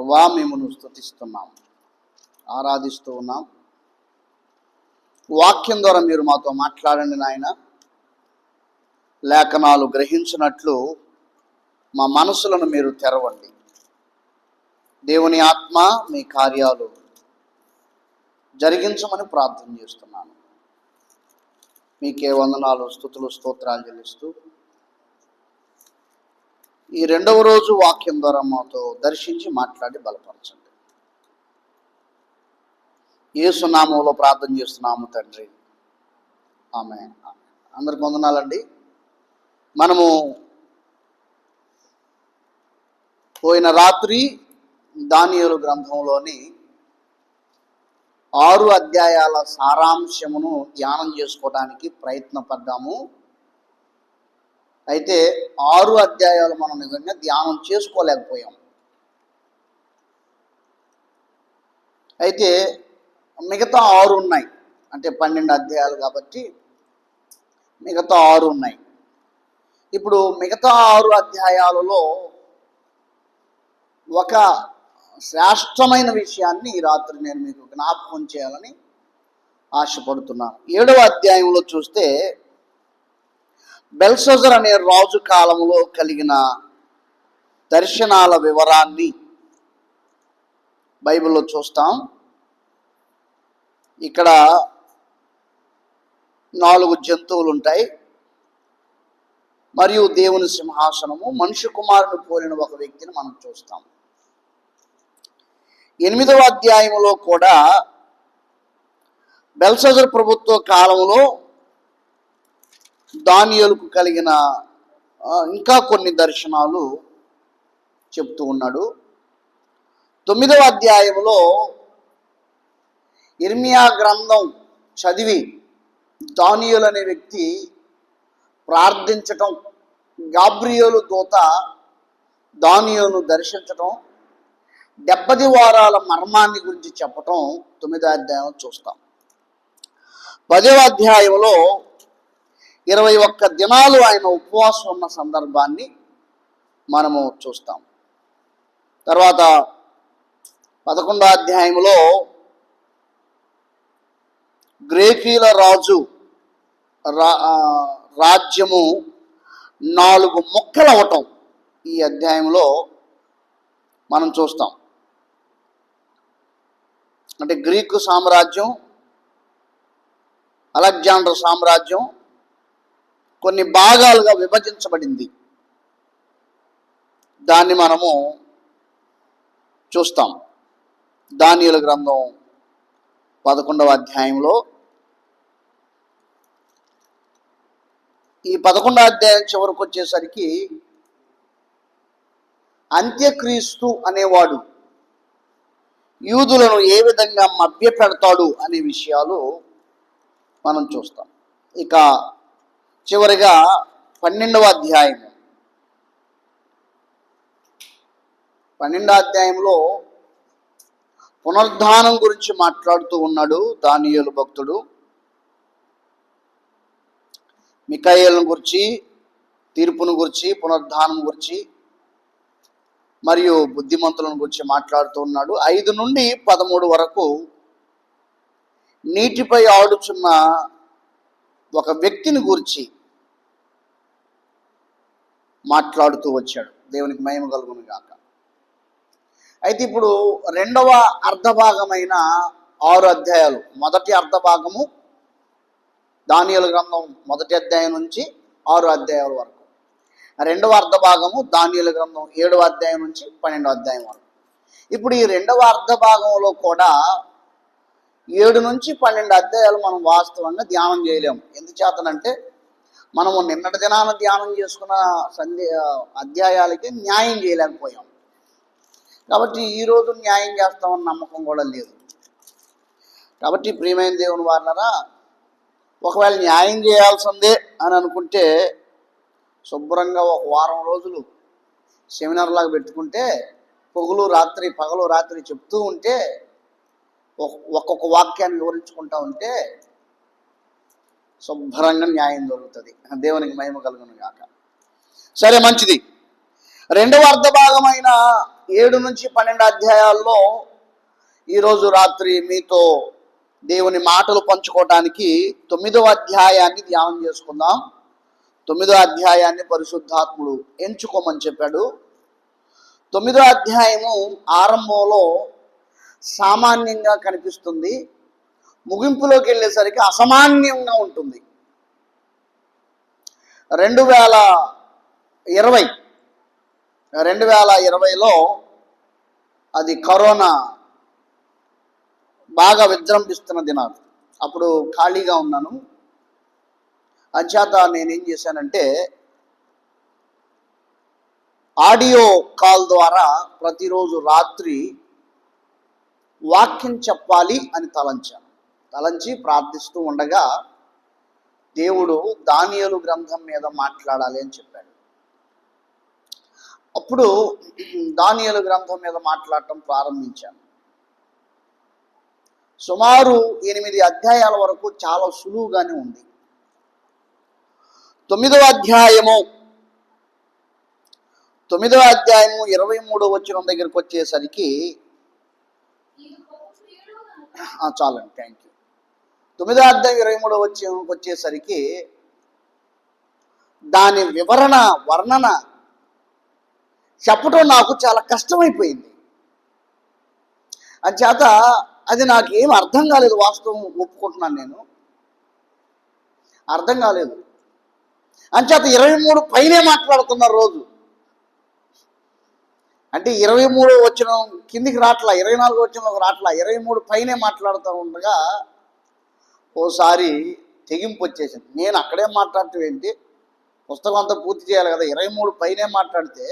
ప్రభువా మిమ్మును స్తుతిస్తున్నాం, ఆరాధిస్తూ ఉన్నాం. వాక్యం ద్వారా మీరు మాతో మాట్లాడండి నాయన. లేఖనాలు గ్రహించినట్లు మా మనసులను మీరు తెరవండి. దేవుని ఆత్మ మీ కార్యాలు జరిగించమని ప్రార్థన చేస్తున్నాను. మీకే వందనాలు, స్తుతులు, స్తోత్రాలు చెల్లిస్తూ ఈ రెండవ రోజు వాక్యం ద్వారా మాతో దర్శించి మాట్లాడి బలపరచండి. యేసు నామములో ప్రార్థన చేస్తున్నాము తండ్రి, ఆమేన్. అందరికి వందనాలండి. మనము పోయిన రాత్రి దానియేలు గ్రంథంలోని 6 అధ్యాయాల సారాంశమును ధ్యానం చేసుకోవడానికి ప్రయత్నపడ్డాము. అయితే 6 అధ్యాయాలు మనం నిజంగా ధ్యానం చేసుకోలేకపోయాం. అయితే మిగతా 6 ఉన్నాయి, అంటే 12 అధ్యాయాలు కాబట్టి మిగతా 6 ఉన్నాయి. ఇప్పుడు మిగతా 6 అధ్యాయాలలో ఒక శ్రేష్టమైన విషయాన్ని ఈ రాత్రి నేను మీకు జ్ఞాపకం చేయాలని ఆశపడుతున్నాను. 7వ అధ్యాయంలో చూస్తే బెల్షస్సర్ అనే రాజు కాలంలో కలిగిన దర్శనాల వివరాన్ని బైబిల్లో చూస్తాం. ఇక్కడ 4 జంతువులు ఉంటాయి, మరియు దేవుని సింహాసనము, మనుష్య కుమారుని పోలిన ఒక వ్యక్తిని మనం చూస్తాం. 8వ అధ్యాయంలో కూడా బెల్షస్సర్ ప్రభుత్వ కాలంలో దానియేలుకు కలిగిన ఇంకా కొన్ని దర్శనాలు చెప్తూ ఉన్నాడు. 9వ అధ్యాయంలో యిర్మీయా గ్రంథం చదివి దానియేలు అనే వ్యక్తి ప్రార్థించటం, గాబ్రియేలు దూత దానియేలును దర్శించటం, 70 వారాల మర్మాన్ని గురించి చెప్పటం 9వ అధ్యాయంలో చూస్తాం. 10వ అధ్యాయంలో 21 దినాలు ఆయన ఉపవాసం ఉన్న సందర్భాన్ని మనము చూస్తాం. తర్వాత 11వ అధ్యాయంలో గ్రీకుల రాజు రాజ్యము 4 ముక్కలవటం ఈ అధ్యాయంలో మనం చూస్తాం. అంటే గ్రీకు సామ్రాజ్యం, అలెగ్జాండర్ సామ్రాజ్యం కొన్ని భాగాలుగా విభజించబడింది. దాన్ని మనము చూస్తాం దానియేలు గ్రంథం 11వ అధ్యాయంలో. ఈ 11వ అధ్యాయం చివరికి వచ్చేసరికి అంత్యక్రీస్తు అనేవాడు యూదులను ఏ విధంగా మభ్యపెడతాడు అనే విషయాలు మనం చూస్తాం. ఇక చివరిగా 12వ అధ్యాయం, 12వ అధ్యాయంలో పునరుద్ధానం గురించి మాట్లాడుతూ ఉన్నాడు దానియేలు భక్తుడు. మిఖాయేలును గురించి, తీర్పును గురించి, పునరుద్ధానం గురించి మరియు బుద్ధిమంతులను గురించి మాట్లాడుతూ ఉన్నాడు. 5 నుండి 13 వరకు నీటిపై ఆడుచున్న ఒక వ్యక్తిని గురించి మాట్లాడుతూ వచ్చాడు. దేవునికి మహిమ కలుగును గాక. అయితే ఇప్పుడు 2వ అర్ధభాగమైన 6 అధ్యాయాలు, మొదటి అర్ధభాగము దానియేలు గ్రంథం 1వ అధ్యాయం నుంచి 6 అధ్యాయాల వరకు, 2వ అర్ధభాగము దానియేలు గ్రంథం 7వ అధ్యాయం నుంచి 12వ అధ్యాయం వరకు. ఇప్పుడు ఈ 2వ అర్ధభాగంలో కూడా 7 నుంచి 12 అధ్యాయాలు మనం వాస్తవంగా ధ్యానం చేయలేము. ఎందుచేతనంటే మనము నిన్నటి దినాన ధ్యానం చేసుకున్న అధ్యాయాలకి న్యాయం చేయలేకపోయాం. కాబట్టి ఈరోజు న్యాయం చేస్తామన్న నమ్మకం కూడా లేదు. కాబట్టి ప్రియమైన దేవుని వారులారా, ఒకవేళ న్యాయం చేయాల్సిందే అని అనుకుంటే శుభ్రంగా ఒక వారం రోజులు సెమినార్ లాగా పెట్టుకుంటే పగలు రాత్రి చెప్తూ ఉంటే, ఒక్కొక్క వాక్యాన్ని వివరించుకుంటూ ఉంటే శుభ్రంగా న్యాయం దొరుకుతుంది. దేవునికి మహిమ కలుగును గాక. సరే, మంచిది. 2వ అర్ధభాగమైన 7-12 అధ్యాయాల్లో ఈరోజు రాత్రి మీతో దేవుని మాటలు పంచుకోవటానికి 9వ అధ్యాయాన్ని ధ్యానం చేసుకుందాం. 9వ అధ్యాయాన్ని పరిశుద్ధాత్ముడు ఎంచుకోమని చెప్పాడు. 9వ అధ్యాయము ఆరంభంలో సామాన్యంగా కనిపిస్తుంది, ముగింపులోకి వెళ్ళేసరికి అసామాన్యంగా ఉంటుంది. 2020లో అది కరోనా బాగా విజృంభిస్తున్న దినాలు. అప్పుడు ఖాళీగా ఉన్నాను. అంచేత నేనేం చేశానంటే ఆడియో కాల్ ద్వారా ప్రతిరోజు రాత్రి వాక్యం చెప్పాలి అని తలంచి ప్రార్థిస్తూ ఉండగా దేవుడు దానియేలు గ్రంథం మీద మాట్లాడాలి అని చెప్పాడు. అప్పుడు దానియేలు గ్రంథం మీద మాట్లాడటం ప్రారంభించాను. సుమారు 8 అధ్యాయాల వరకు చాలా సులువుగానే ఉంది. 9వ అధ్యాయము 23వ వచనం దగ్గరికి వచ్చేసరికి చాలండి, థ్యాంక్ యూ. 9వ అధ్యాయం 23వ వచనంకి వచ్చేసరికి దాని వర్ణన చెప్పడం నాకు చాలా కష్టమైపోయింది. అంచేత అది నాకు ఏం అర్థం కాలేదు. వాస్తవం ఒప్పుకుంటున్నాను, నేను అర్థం కాలేదు. అంచేత 23 పైనే మాట్లాడుతున్నారు రోజు. అంటే 23 వచనం కిందికి రాట్లా, 24 వచనంలోకి రాట్లా, 23 పైనే మాట్లాడుతూ ఉండగా ఓసారి తెగింపు వచ్చేసింది. నేను అక్కడే మాట్లాడటం ఏంటి, పుస్తకం అంతా పూర్తి చేయాలి కదా, 23 పైనే మాట్లాడితే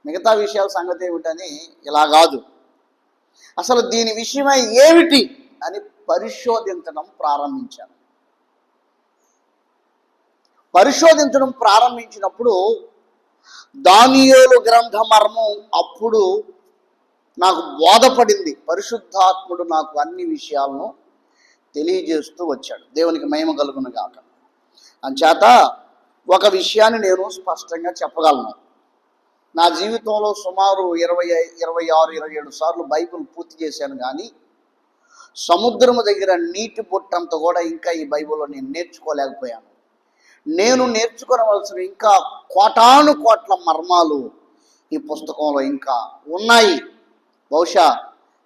మిగతా విషయాల సంగతి ఏమిటని, ఇలా కాదు అసలు దీని విషయమై ఏమిటి అని పరిశోధించడం ప్రారంభించినప్పుడు దానియేలు గ్రంథ మర్మం అప్పుడు నాకు బోధపడింది. పరిశుద్ధాత్ముడు నాకు అన్ని విషయాలను తెలియజేస్తూ వచ్చాడు. దేవునికి మహిమ కలుగును గాక. అంచేత ఒక విషయాన్ని నేను స్పష్టంగా చెప్పగలను. నా జీవితంలో సుమారు 26-27 సార్లు బైబిల్ పూర్తి చేశాను, కానీ సముద్రము దగ్గర నీటి బొట్టంత కూడా ఇంకా ఈ బైబిల్లో నేను నేర్చుకోలేకపోయాను. నేను నేర్చుకోవలసిన ఇంకా కోటాను కోట్ల మర్మాలు ఈ పుస్తకంలో ఇంకా ఉన్నాయి. బహుశా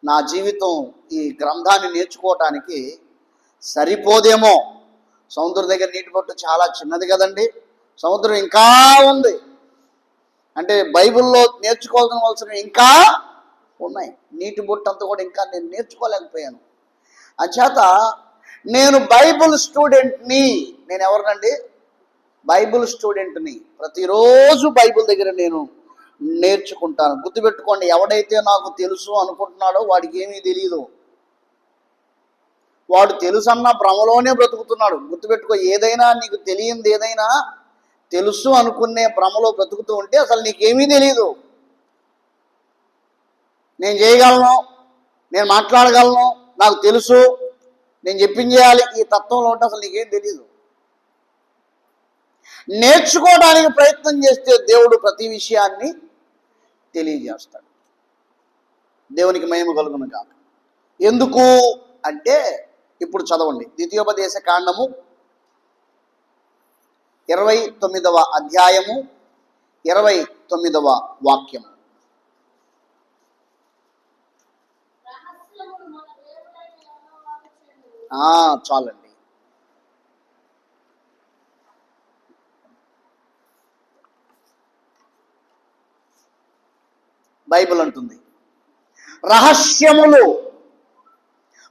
నా జీవితం ఈ గ్రంథాన్ని నేర్చుకోవటానికి సరిపోదేమో. సముద్రం దగ్గర నీటి బొట్టు చాలా చిన్నది కదండి, సముద్రం ఇంకా ఉంది. అంటే బైబిల్లో నేర్చుకోవాల్సినవి ఇంకా ఉన్నాయి. నీటి బొట్టంతా కూడా ఇంకా నేను నేర్చుకోలేకపోయాను. అంచేత నేను బైబిల్ స్టూడెంట్ని. నేను ఎవరినండి? బైబిల్ స్టూడెంట్ని. ప్రతిరోజు బైబిల్ దగ్గర నేను నేర్చుకుంటాను. గుర్తుపెట్టుకోండి, ఎవడైతే నాకు తెలుసు అనుకుంటున్నాడో వాడికి ఏమీ తెలియదు. వాడు తెలుసన్న భ్రమలోనే బ్రతుకుతున్నాడు. గుర్తుపెట్టుకో, ఏదైనా నీకు తెలియంది ఏదైనా తెలుసు అనుకునే భ్రమలో బ్రతుకుతూ ఉంటే అసలు నీకేమీ తెలియదు. నేను చేయగలను, నేను మాట్లాడగలను, నాకు తెలుసు, నేను చెప్పింది చేయాలి, ఈ తత్వంలో ఉంటే అసలు నీకేం తెలియదు. నేర్చుకోవడానికి ప్రయత్నం చేస్తే దేవుడు ప్రతి విషయాన్ని తెలియజేస్తాడు. దేవునికి మహిమ కలుగును గాక. ఎందుకు అంటే ఇప్పుడు చదవండి, ద్వితీయోపదేశ కాండము 29వ అధ్యాయము 29వ వాక్యము. చాలండి. బైబిల్ అంటుంది, రహస్యములు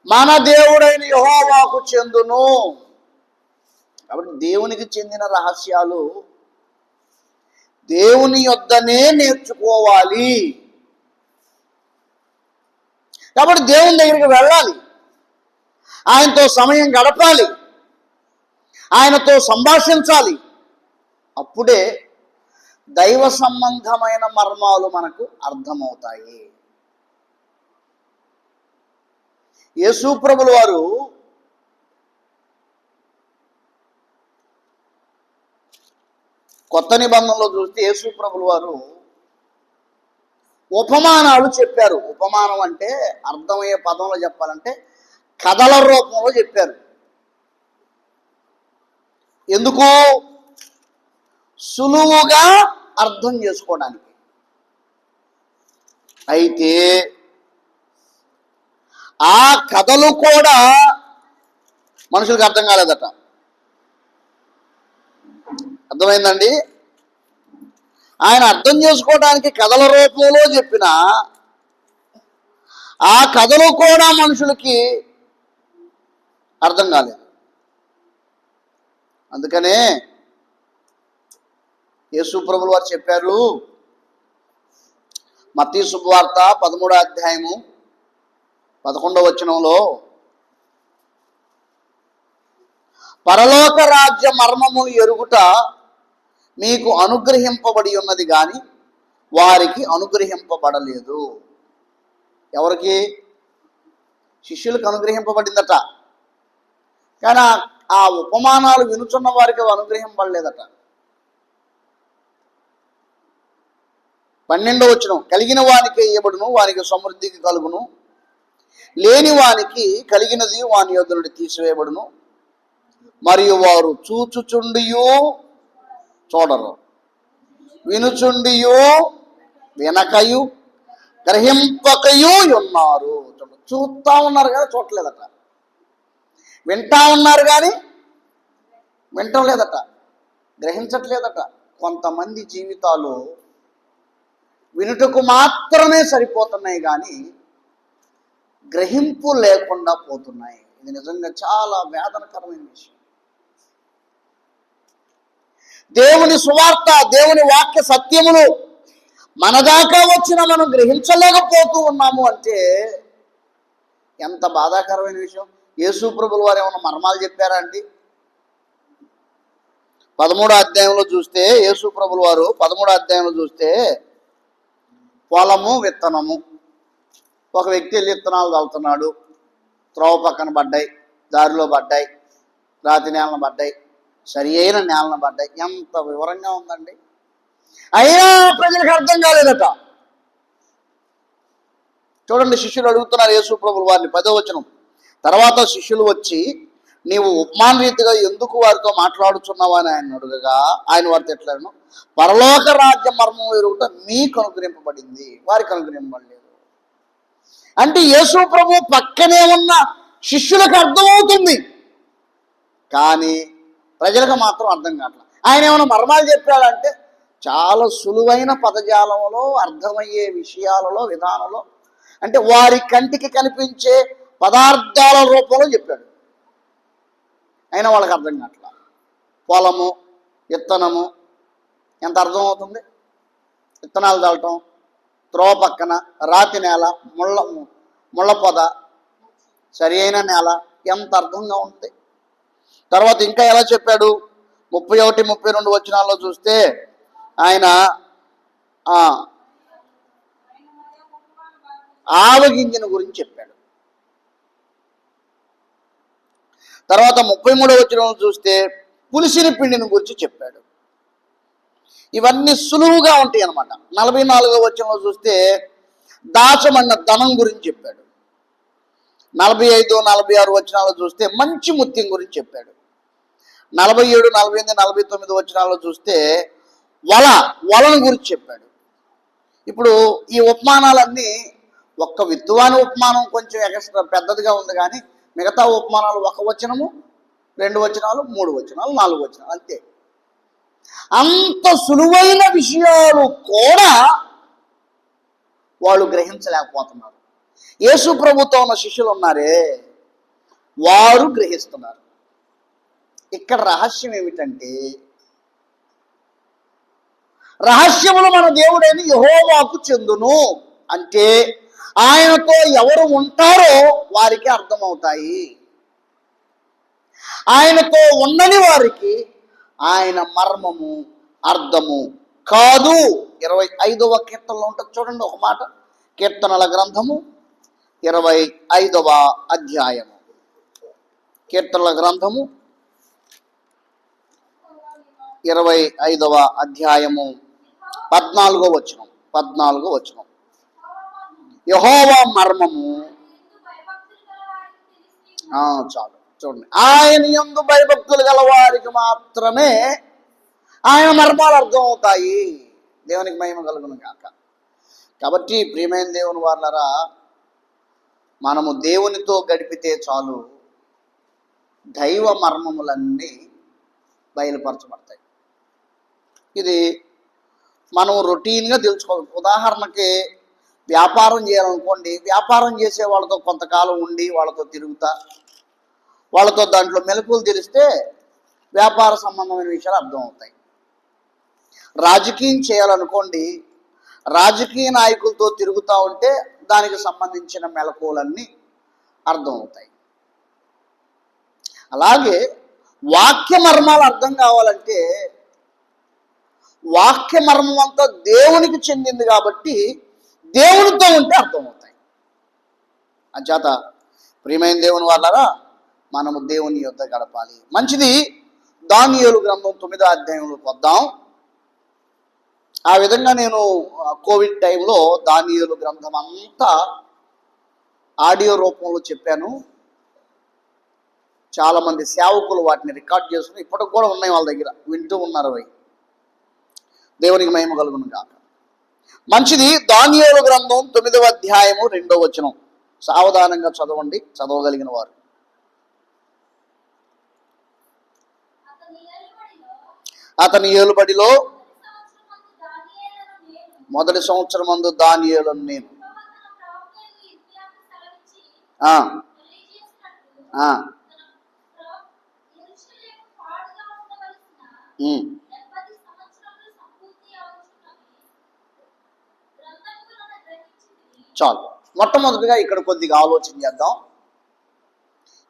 మన దేవుడైన యెహోవాకు చెందును. కాబట్టి దేవునికి చెందిన రహస్యాలు దేవుని యొద్దనే నేర్చుకోవాలి. కాబట్టి దేవుని దగ్గరికి వెళ్ళాలి, ఆయనతో సమయం గడపాలి, ఆయనతో సంభాషించాలి. అప్పుడే దైవ సంబంధమైన మర్మాలు మనకు అర్థమవుతాయి. యేసు ప్రభుల వారు కొత్త నిబంధనలో చూస్తే యేసు ప్రభుల వారు ఉపమానాలు చెప్పారు. ఉపమానం అంటే అర్థమయ్యే పదంలో చెప్పాలంటే కథల రూపంలో చెప్పారు. ఎందుకు? సులువుగా అర్థం చేసుకోవడానికి. అయితే ఆ కథలు కూడా మనుషులకు అర్థం కాలేదట. అర్థమైందండి? ఆయన అర్థం చేసుకోవడానికి కథల రూపంలో చెప్పిన ఆ కథలు కూడా మనుషులకి అర్థం కాలేదు. అందుకనే యేసు ప్రభులు వారు చెప్పారు, మత్తయి శుభవార్త 13వ అధ్యాయము 11వ వచనంలో, పరలోక రాజ్య మర్మము ఎరుగుట మీకు అనుగ్రహింపబడి ఉన్నది కానీ వారికి అనుగ్రహింపబడలేదు. ఎవరికి? శిష్యులకు అనుగ్రహింపబడిందట, కానీ ఆ ఉపమానాలు వినుచున్న వారికి అనుగ్రహింపబడలేదట. 12వ వచనం, కలిగిన వానికి ఇయ్యబడును, వానికి సమృద్ధికి కలుగును, లేని వానికి కలిగినది వాని యొద్ద నుండి తీసివేయబడును, మరియు వారు చూచుచుండియు చూడరు, వినుచుండియు వినకయు గ్రహింపకయు ఉన్నారు. చూస్తా ఉన్నారు కానీ చూడలేదట, వింటా ఉన్నారు కానీ వింటం లేదట, గ్రహించట్లేదట. కొంతమంది జీవితాలు వినుటకు మాత్రమే సరిపోతున్నాయి కానీ గ్రహింపు లేకుండా పోతున్నాయి. ఇది నిజంగా చాలా వేదనకరమైన విషయం. దేవుని సువార్త, దేవుని వాక్య సత్యములు మన దాకా వచ్చిన మనం గ్రహించలేకపోతూ ఉన్నాము అంటే ఎంత బాధాకరమైన విషయం. యేసు ప్రభులు వారు ఏమన్నా మర్మాలు చెప్పారా అండి? 13వ అధ్యాయంలో చూస్తే, యేసు ప్రభులు వారు 13వ అధ్యాయంలో చూస్తే, పొలము విత్తనము. ఒక వ్యక్తి వెళ్ళి విత్తనాలు చల్లుతున్నాడు, త్రోవ పక్కన పడ్డాయి, దారిలో పడ్డాయి, రాతి నేలను పడ్డాయి, సరి అయిన నేలను పడ్డాయి. ఎంత వివరంగా ఉందండి. అయినా ప్రజలకు అర్థం కాలేదట. చూడండి, శిష్యులు అడుగుతున్నారు యేసు ప్రభులు వారిని. 10వ వచనం, తర్వాత శిష్యులు వచ్చి, నీవు ఉపమాన రీతిగా ఎందుకు వారితో మాట్లాడుచున్నావు అని ఆయన అడుగగా, ఆయన వారితో ఎట్లను, పరలోక రాజ్య మర్మం ఎరుగుట మీకు అనుగ్రహింపబడింది, వారికి అనుగ్రహింపబడలేదు. అంటే యేసు ప్రభు పక్కనే ఉన్న శిష్యులకు అర్థమవుతుంది కానీ ప్రజలకు మాత్రం అర్థం కావట్లేదు. ఆయన ఏమైనా మర్మాలు చెప్పాడంటే చాలా సులువైన పదజాలంలో, అర్థమయ్యే విషయాలలో, విధానంలో, అంటే వారి కంటికి కనిపించే పదార్థాల రూపంలో చెప్పాడు. అయినా వాళ్ళకి అర్థం కావట్లా. పొలము, విత్తనము ఎంత అర్థమవుతుంది? విత్తనాలు చల్లటం, త్రోవ పక్కన, రాతి నేల, ముళ్ళ పొద, సరి అయిన నేల, ఎంత అర్థంగా ఉంది. తర్వాత ఇంకా ఎలా చెప్పాడు? 31, 32 వచనాల్లో చూస్తే ఆయన ఆవగింజను గురించి చెప్పాడు. తర్వాత 33వ వచనం చూస్తే పులిసిన పిండిని గురించి చెప్పాడు. ఇవన్నీ సులువుగా ఉంటాయి అన్నమాట. 44వ వచనంలో చూస్తే దాచమన్న ధనం గురించి చెప్పాడు. 45, 46 వచనాల్లో చూస్తే మంచి ముత్యం గురించి చెప్పాడు. 47, 48, 49 వచనాల్లో చూస్తే వలను గురించి చెప్పాడు. ఇప్పుడు ఈ ఉపమానాలన్నీ, ఒక్క విత్తువాని ఉపమానం కొంచెం ఎక్స్ట్రా పెద్దదిగా ఉంది కానీ మిగతా ఉపమానాలు 1 వచనము, 2 వచనాలు, 3 వచనాలు, 4 వచనాలు అంతే. అంత సులువైన విషయాలు కూడా వాళ్ళు గ్రహించలేకపోతున్నారు. యేసు ప్రభుతో ఉన్న శిష్యులు ఉన్నారే, వారు గ్రహిస్తున్నారు. ఇక్కడ రహస్యం ఏమిటంటే, రహస్యములు మన దేవుడైన యెహోవాకు చెందును. అంటే ఆయనతో ఎవరు ఉంటారో వారికి అర్థమవుతాయి. ఆయనతో ఉండని వారికి ఆయన మర్మము అర్థము కాదు. 25వ కీర్తనలో ఉంటుంది చూడండి ఒక మాట. కీర్తనల గ్రంథము 25వ అధ్యాయము. కీర్తనల గ్రంథము 25వ అధ్యాయము 14వ వచనం. యెహోవా మర్మము చాలు చూడండి, ఆయన యందు భయభక్తులు గల వారికి మాత్రమే ఆయన మర్మాలు అర్థం అవుతాయి. దేవునికి మహిమ కలుగును గాక. కాబట్టి ప్రియమైన దేవుని వాళ్ళరా, మనము దేవునితో గడిపితే చాలు దైవ మర్మములన్నీ బయలుపరచబడతాయి. ఇది మనం రొటీన్గా తెలుసుకోవాలి. ఉదాహరణకి వ్యాపారం చేయాలనుకోండి, వ్యాపారం చేసే వాళ్ళతో కొంతకాలం ఉండి వాళ్ళతో తిరుగుతా వాళ్ళతో దాంట్లో మెలకువలు తెలిస్తే వ్యాపార సంబంధమైన విషయాలు అర్థమవుతాయి. రాజకీయం చేయాలనుకోండి, రాజకీయ నాయకులతో తిరుగుతూ ఉంటే దానికి సంబంధించిన మెలకువలన్నీ అర్థమవుతాయి. అలాగే వాక్య మర్మాలు అర్థం కావాలంటే వాక్య మర్మం అంతా దేవునికి చెందింది కాబట్టి దేవునితో ఉంటే అర్థమవుతాయి. అంచేత ప్రియమైన దేవుని వాళ్ళరా, మనము దేవుని యొద్ద గడపాలి. మంచిది. దానియేలు గ్రంథం 9వ అధ్యాయంలోకి వద్దాం. ఆ విధంగా నేను కోవిడ్ టైంలో దానియేలు గ్రంథం అంతా ఆడియో రూపంలో చెప్పాను. చాలామంది సేవకులు వాటిని రికార్డ్ చేసుకుని ఇప్పటికి కూడా ఉన్నాయి, వాళ్ళ దగ్గర వింటూ ఉన్నారు. అవి దేవునికి మహిమ కలుగును గాక. మంచిది. దానియేలు గ్రంథం 9వ అధ్యాయము 2వ వచనం సావధానంగా చదవండి, చదవగలిగిన వారు. అతని ఏలుబడిలో మొదటి సంవత్సరం మందు దానియేలును నేను చాలు. మొట్టమొదటిగా ఇక్కడ కొద్దిగా ఆలోచన చేద్దాం.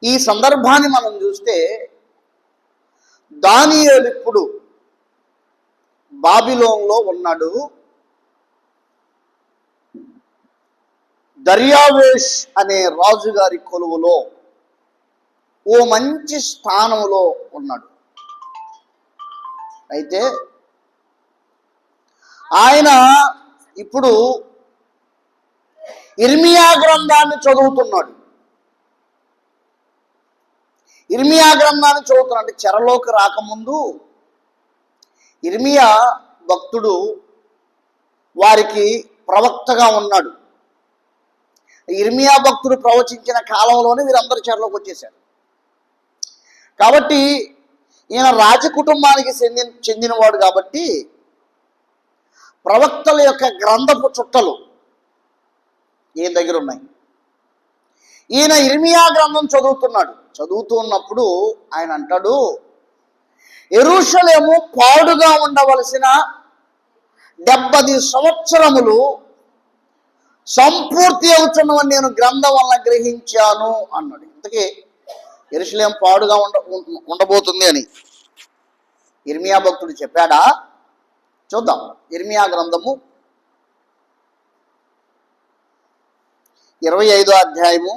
ఈ సందర్భాన్ని మనం చూస్తే దానియేలు ఇప్పుడు బాబిలోన్లో ఉన్నాడు. దర్యావేష్ అనే రాజుగారి కొలువులో ఓ మంచి స్థానంలో ఉన్నాడు. అయితే ఆయన ఇప్పుడు ఇర్మియా గ్రంథాన్ని చదువుతున్నాడు. ఇర్మియా గ్రంథాన్ని చదువుతున్నాడు. అంటే చెరలోకి రాకముందు ఇర్మియా భక్తుడు వారికి ప్రవక్తగా ఉన్నాడు. ఇర్మియా భక్తుడు ప్రవచించిన కాలంలోనే వీరందరూ చెరలోకి వచ్చేశారు. కాబట్టి ఈయన రాజకుటుంబానికి చెందినవాడు కాబట్టి ప్రవక్తల యొక్క గ్రంథపు చుట్టలు ఈయన దగ్గర ఉన్నాయి. ఈయన ఇర్మియా గ్రంథం చదువుతున్నాడు. చదువుతూ ఉన్నప్పుడు ఆయన అంటాడు, యెరూషలేము పాడుగా ఉండవలసిన 70 సంవత్సరములు సంపూర్తి అవుతున్నవని నేను గ్రంథం వల్ల గ్రహించాను అన్నాడు. ఇంతకీ యెరూషలేము పాడుగా ఉండబోతుంది అని ఇర్మియా భక్తుడు చెప్పాడా? చూద్దాం. ఇర్మియా గ్రంథము 25వ అధ్యాయము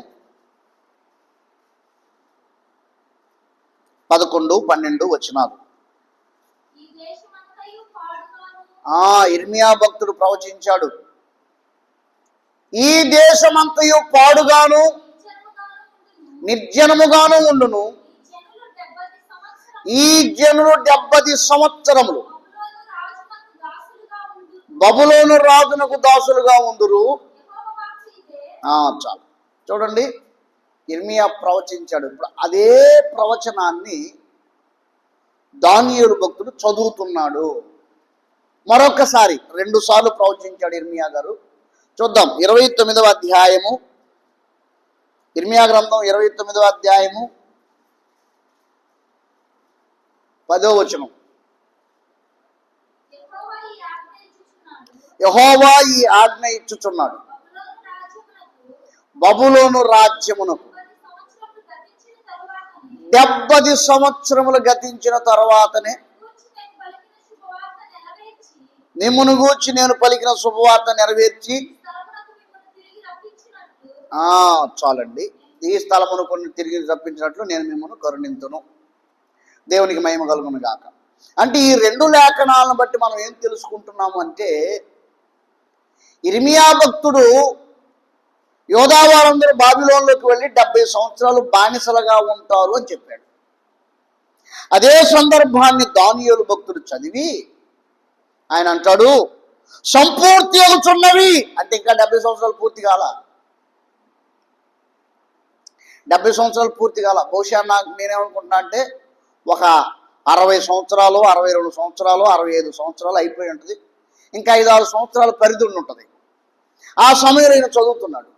11, 12 వచనాలు. ఇర్మియా భక్తుడు ప్రవచించాడు, ఈ దేశమంతయు పాడుగాను నిర్జనముగాను ఉండును, ఈ జనులు 70 సంవత్సరములు బబులోను రాజునకు దాసులుగా ఉందురు. చాలు. చూడండి, ఇర్మియా ప్రవచించాడు. ఇప్పుడు అదే ప్రవచనాన్ని దానియేలు భక్తుడు చదువుతున్నాడు. మరొకసారి 2 సార్లు ప్రవచించాడు ఇర్మియా గారు. చూద్దాం. 29వ అధ్యాయము, ఇర్మియా గ్రంథం 29వ అధ్యాయము 10వ వచనం. యెహోవా ఈ ఆజ్ఞ ఇచ్చుచున్నాడు, బబులోను రాజ్యమునకు 70 సంవత్సరములు గతించిన తర్వాతనే మిమ్మును గూర్చి నేను పలికిన శుభవార్త నెరవేర్చి. చాలండి. ఈ స్థలమును కొన్ని తిరిగి రప్పించినట్లు నేను మిమ్మల్ని కరుణింతును. దేవునికి మహిమ కలుగును గాక. అంటే ఈ 2 లేఖనాలను బట్టి మనం ఏం తెలుసుకుంటున్నాము అంటే, ఇర్మియా భక్తుడు యోధా వారందరూ బాబిలోన్లోకి వెళ్ళి 70 సంవత్సరాలు బానిసలుగా ఉంటారు అని చెప్పాడు. అదే సందర్భాన్ని దానియేలు భక్తుడు చదివి ఆయన అంటాడు, సంపూర్తి అవుతున్నవి అంటే ఇంకా 70 సంవత్సరాలు పూర్తి కాల. 70 సంవత్సరాలు పూర్తి కాల. బహుశా నేనేమనుకుంటున్నా అంటే ఒక 60 సంవత్సరాలు, 62 సంవత్సరాలు, 65 సంవత్సరాలు అయిపోయి ఉంటుంది. ఇంకా 5-6 సంవత్సరాల పరిధి ఉంటుంది. ఆ సమయంలో ఈయన చదువుతున్నాడు.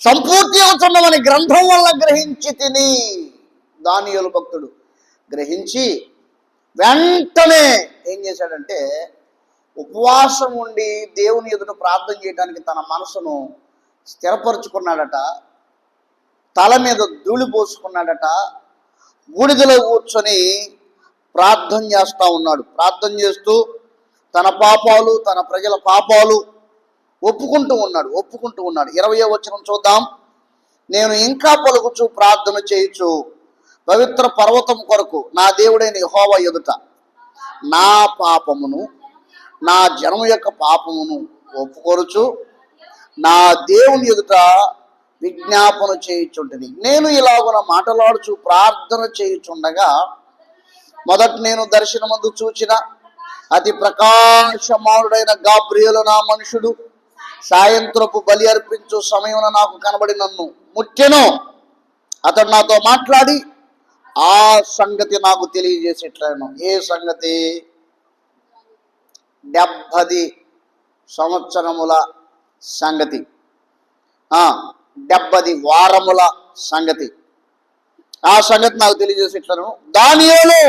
సంపూర్తి అవుతున్నవని గ్రంథం వల్ల గ్రహించి తిని, దానియేలు భక్తుడు గ్రహించి వెంటనే ఏం చేశాడంటే ఉపవాసం ఉండి దేవుని ఎదుట ప్రార్థన చేయడానికి తన మనసును స్థిరపరుచుకున్నాడట. తల మీద ధూళి పోసుకున్నాడట. బూడిదలో కూర్చొని ప్రార్థన చేస్తూ ఉన్నాడు. ప్రార్థన చేస్తూ తన పాపాలు, తన ప్రజల పాపాలు ఒప్పుకుంటూ ఉన్నాడు. 20వ వచనం చూద్దాం. నేను ఇంకా పలుకుచు ప్రార్థన చేయుచు పవిత్ర పర్వతం కొరకు నా దేవుడైన యెహోవా ఎదుట నా పాపమును, నా జనము యొక్క పాపమును ఒప్పుకొరుచు నా దేవుని ఎదుట విజ్ఞాపన చేయుచుంటిని. నేను ఇలాగున మాటలాడుచు ప్రార్థన చేయుచుండగా మొదట నేను దర్శనమందు చూచిన అతి ప్రకాశమానుడైన గాబ్రియేలు నా మనుషుడు సాయంత్రపు బలి అర్పించు సమయమున నాకు కనబడి నన్ను ముట్టెను. అతడు నాతో మాట్లాడి ఆ సంగతి నాకు తెలియజేసేట్లను. ఏ సంగతి? 70 సంవత్సరముల సంగతి, 70 వారముల సంగతి. ఆ సంగతి నాకు తెలియజేసేట్లను. దానియేలు,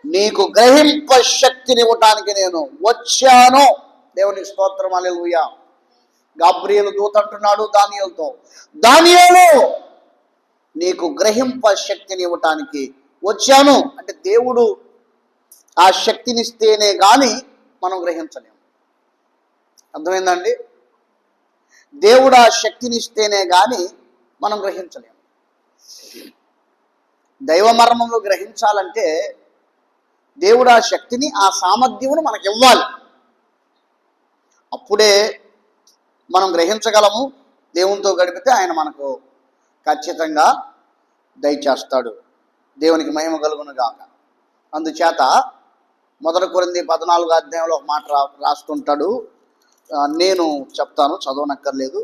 నీకు గ్రహింప శక్తిని ఇవ్వటానికి నేను వచ్చాను. దేవునికి స్తోత్రం, హల్లెలూయా. గాబ్రియేలు దూత అంటున్నాడు దానియేలుతో, దానియేలు నీకు గ్రహింప శక్తిని ఇవ్వటానికి వచ్చాను. అంటే దేవుడు ఆ శక్తినిస్తేనే కానీ మనం గ్రహించలేము. అర్థమైందండి? దేవుడు ఆ శక్తినిస్తేనే కానీ మనం గ్రహించలేము. దైవ మర్మంలో గ్రహించాలంటే దేవుడు ఆ శక్తిని, ఆ సామర్థ్యమును మనకి ఇవ్వాలి. అప్పుడే మనం గ్రహించగలము. దేవునితో గడిపితే ఆయన మనకు ఖచ్చితంగా దయచేస్తాడు. దేవునికి మహిమ కలుగును గాక. అందుచేత 1 కొరింథీ 14వ అధ్యాయంలో ఒక మాట రాస్తుంటాడు. నేను చెప్తాను, చదవనక్కర్లేదు.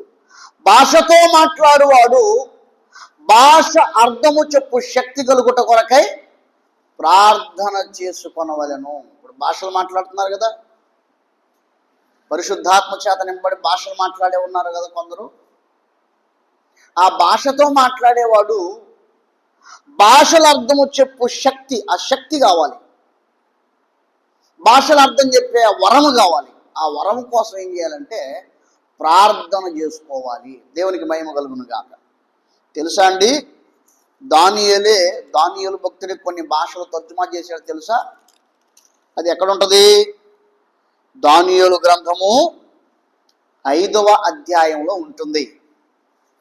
భాషతో మాట్లాడువాడు భాష అర్థము చెప్పు శక్తి కలుగుట కొరకై ప్రార్థన చేసుకొనవలెను. ఇప్పుడు భాషలు మాట్లాడుతున్నారు కదా, పరిశుద్ధాత్మ చేత నింపబడి భాషలు మాట్లాడే ఉన్నారు కదా కొందరు. ఆ భాషతో మాట్లాడేవాడు భాషల అర్థము చెప్పు శక్తి, ఆ శక్తి కావాలి. భాషల అర్థం చెప్పే వరము కావాలి. ఆ వరము కోసం ఏం చేయాలంటే ప్రార్థన చేసుకోవాలి. దేవునికి మహిమ కలుగును గాక. తెలుసా అండి, దానియేలు భక్తుడికి కొన్ని భాషలు తర్జుమా చేశాడు తెలుసా? అది ఎక్కడ ఉంటుంది? దానియేలు గ్రంథము 5వ అధ్యాయంలో ఉంటుంది.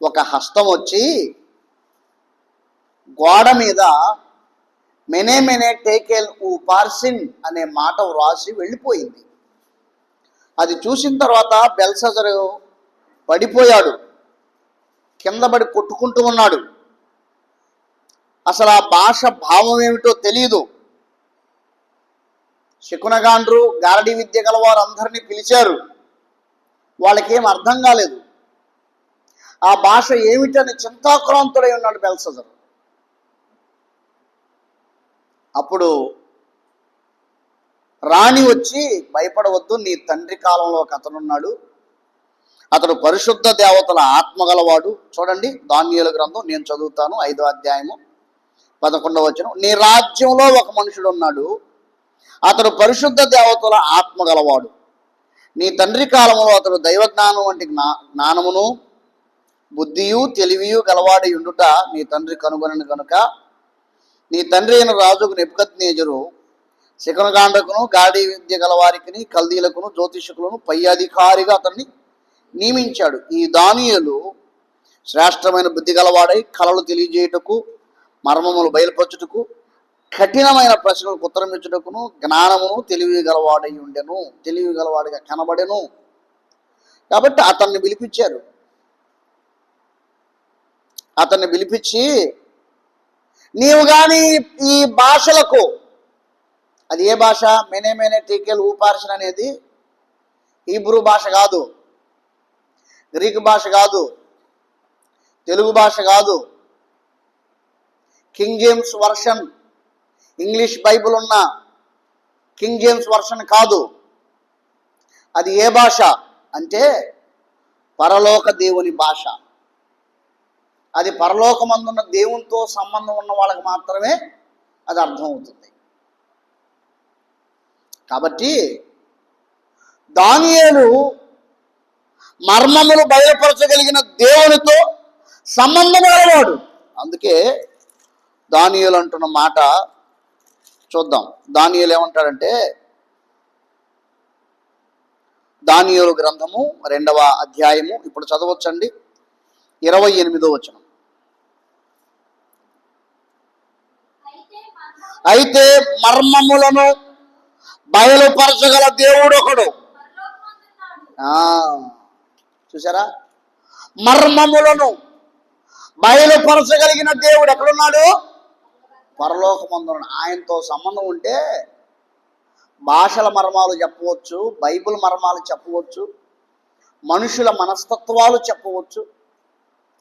ఒక హస్తం వచ్చి గోడ మీద మెనే మెనే టేకెల్ ఊ పార్సిన్ అనే మాట వ్రాసి వెళ్ళిపోయింది. అది చూసిన తర్వాత బెల్షస్సరు పడిపోయాడు, కింద పడి కొట్టుకుంటూ ఉన్నాడు. అసలు ఆ భాష భావం ఏమిటో తెలియదు. శకునగాండ్రు, గారడీ విద్య గల వారు అందరినీ పిలిచారు. వాళ్ళకేం అర్థం కాలేదు. ఆ భాష ఏమిటని చింతాక్రాంతుడై ఉన్నాడు బెల్షస్సరు. అప్పుడు రాణి వచ్చి, భయపడవద్దు, నీ తండ్రి కాలంలో ఒక అతనున్నాడు, అతడు పరిశుద్ధ దేవతల ఆత్మగలవాడు. చూడండి దానియేలు గ్రంథం, నేను చదువుతాను 5వ అధ్యాయము 11వ వచనం. నీ రాజ్యంలో ఒక మనుషుడు ఉన్నాడు, అతడు పరిశుద్ధ దేవతల ఆత్మగలవాడు. నీ తండ్రి కాలంలో అతడు దైవజ్ఞానం వంటి జ్ఞానమును బుద్ధియు తెలివియు గలవాడి ఉండుట నీ తండ్రి కనుగొనను కనుక నీ తండ్రి అయిన రాజుకు నెబుకద్నెజరు శకునగాండ్రకును, గారడీ విద్య గలవారికిని, కల్దీలకును, జ్యోతిషకులను పై అధికారిగా అతన్ని నియమించాడు. ఈ దానియేలు శ్రేష్టమైన బుద్ధి గలవాడై కలలు తెలియజేయుటకు, మర్మములు బయలుపరచుటకు, కఠినమైన ప్రశ్నలకు ఉత్తరం ఇచ్చుటకును జ్ఞానమును తెలివి గలవాడై ఉండెను. తెలివి గలవాడిగా కనబడెను. కాబట్టి అతన్ని పిలిపించారు. అతన్ని పిలిపించి, నీవు కానీ ఈ భాషలకు, అది ఏ భాష, మెనే టీకేల్ ఊపార్షన్ అనేది హీబ్రూ భాష కాదు, గ్రీకు భాష కాదు, తెలుగు భాష కాదు, king James version, English Bible ఉన్న కింగ్ జేమ్స్ వర్షన్ కాదు. అది ఏ భాష అంటే పరలోక దేవుని భాష. అది పరలోకమందున్న దేవునితో సంబంధం ఉన్న వాళ్ళకి మాత్రమే అది అర్థమవుతుంది. కాబట్టి దానియేలు మర్మములు బయలుపరచగలిగిన దేవునితో సంబంధం గలవాడు. అందుకే దానియేలు అంటున్న మాట చూద్దాం. దానియేలు ఏమంటాడంటే, దానియేలు గ్రంథము 2వ అధ్యాయము, ఇప్పుడు చదవచ్చండి, 28వ వచనం. అయితే మర్మములను బయలుపరచగల దేవుడు ఒకడు. చూసారా, మర్మములను బయలుపరచగలిగిన దేవుడు ఎక్కడున్నాడు? పరలోకమందున. ఆయనతో సంబంధం ఉంటే భాషల మర్మాలు చెప్పవచ్చు, బైబిల్ మర్మాలు చెప్పవచ్చు, మనుషుల మనస్తత్వాలు చెప్పవచ్చు,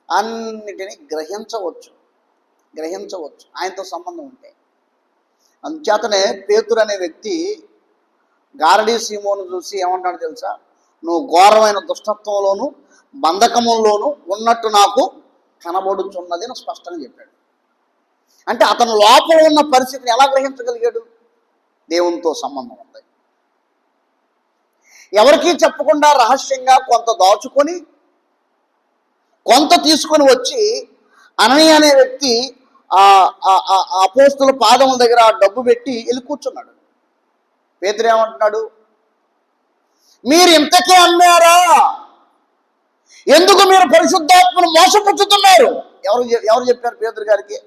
అన్నిటినీ గ్రహించవచ్చు ఆయనతో సంబంధం ఉంటే. అందుచేతనే పేతురు అనే వ్యక్తి గారడీ సీమోను చూసి ఏమంటాడు తెలుసా? నువ్వు ఘోరమైన దుష్టత్వంలోను బంధకముల్లోనూ ఉన్నట్టు నాకు కనబడుచున్నది అని స్పష్టంగా చెప్పాడు. అంటే అతను లోపల ఉన్న పరిస్థితిని ఎలా గ్రహించగలిగాడు? దేవునితో సంబంధం ఉంది. ఎవరికీ చెప్పకుండా రహస్యంగా కొంత దాచుకొని కొంత తీసుకొని వచ్చి అననీయ అనే వ్యక్తి అపోస్తుల పాదముల దగ్గర డబ్బు పెట్టి వెళ్ళి కూర్చున్నాడు. పేతురు ఏమంటున్నాడు? మీరు ఇంతకే అమ్మారా? ఎందుకు మీరు పరిశుద్ధాత్మను మోసపుచ్చుతున్నారు? ఎవరు చెప్పారు పేతురు గారికి?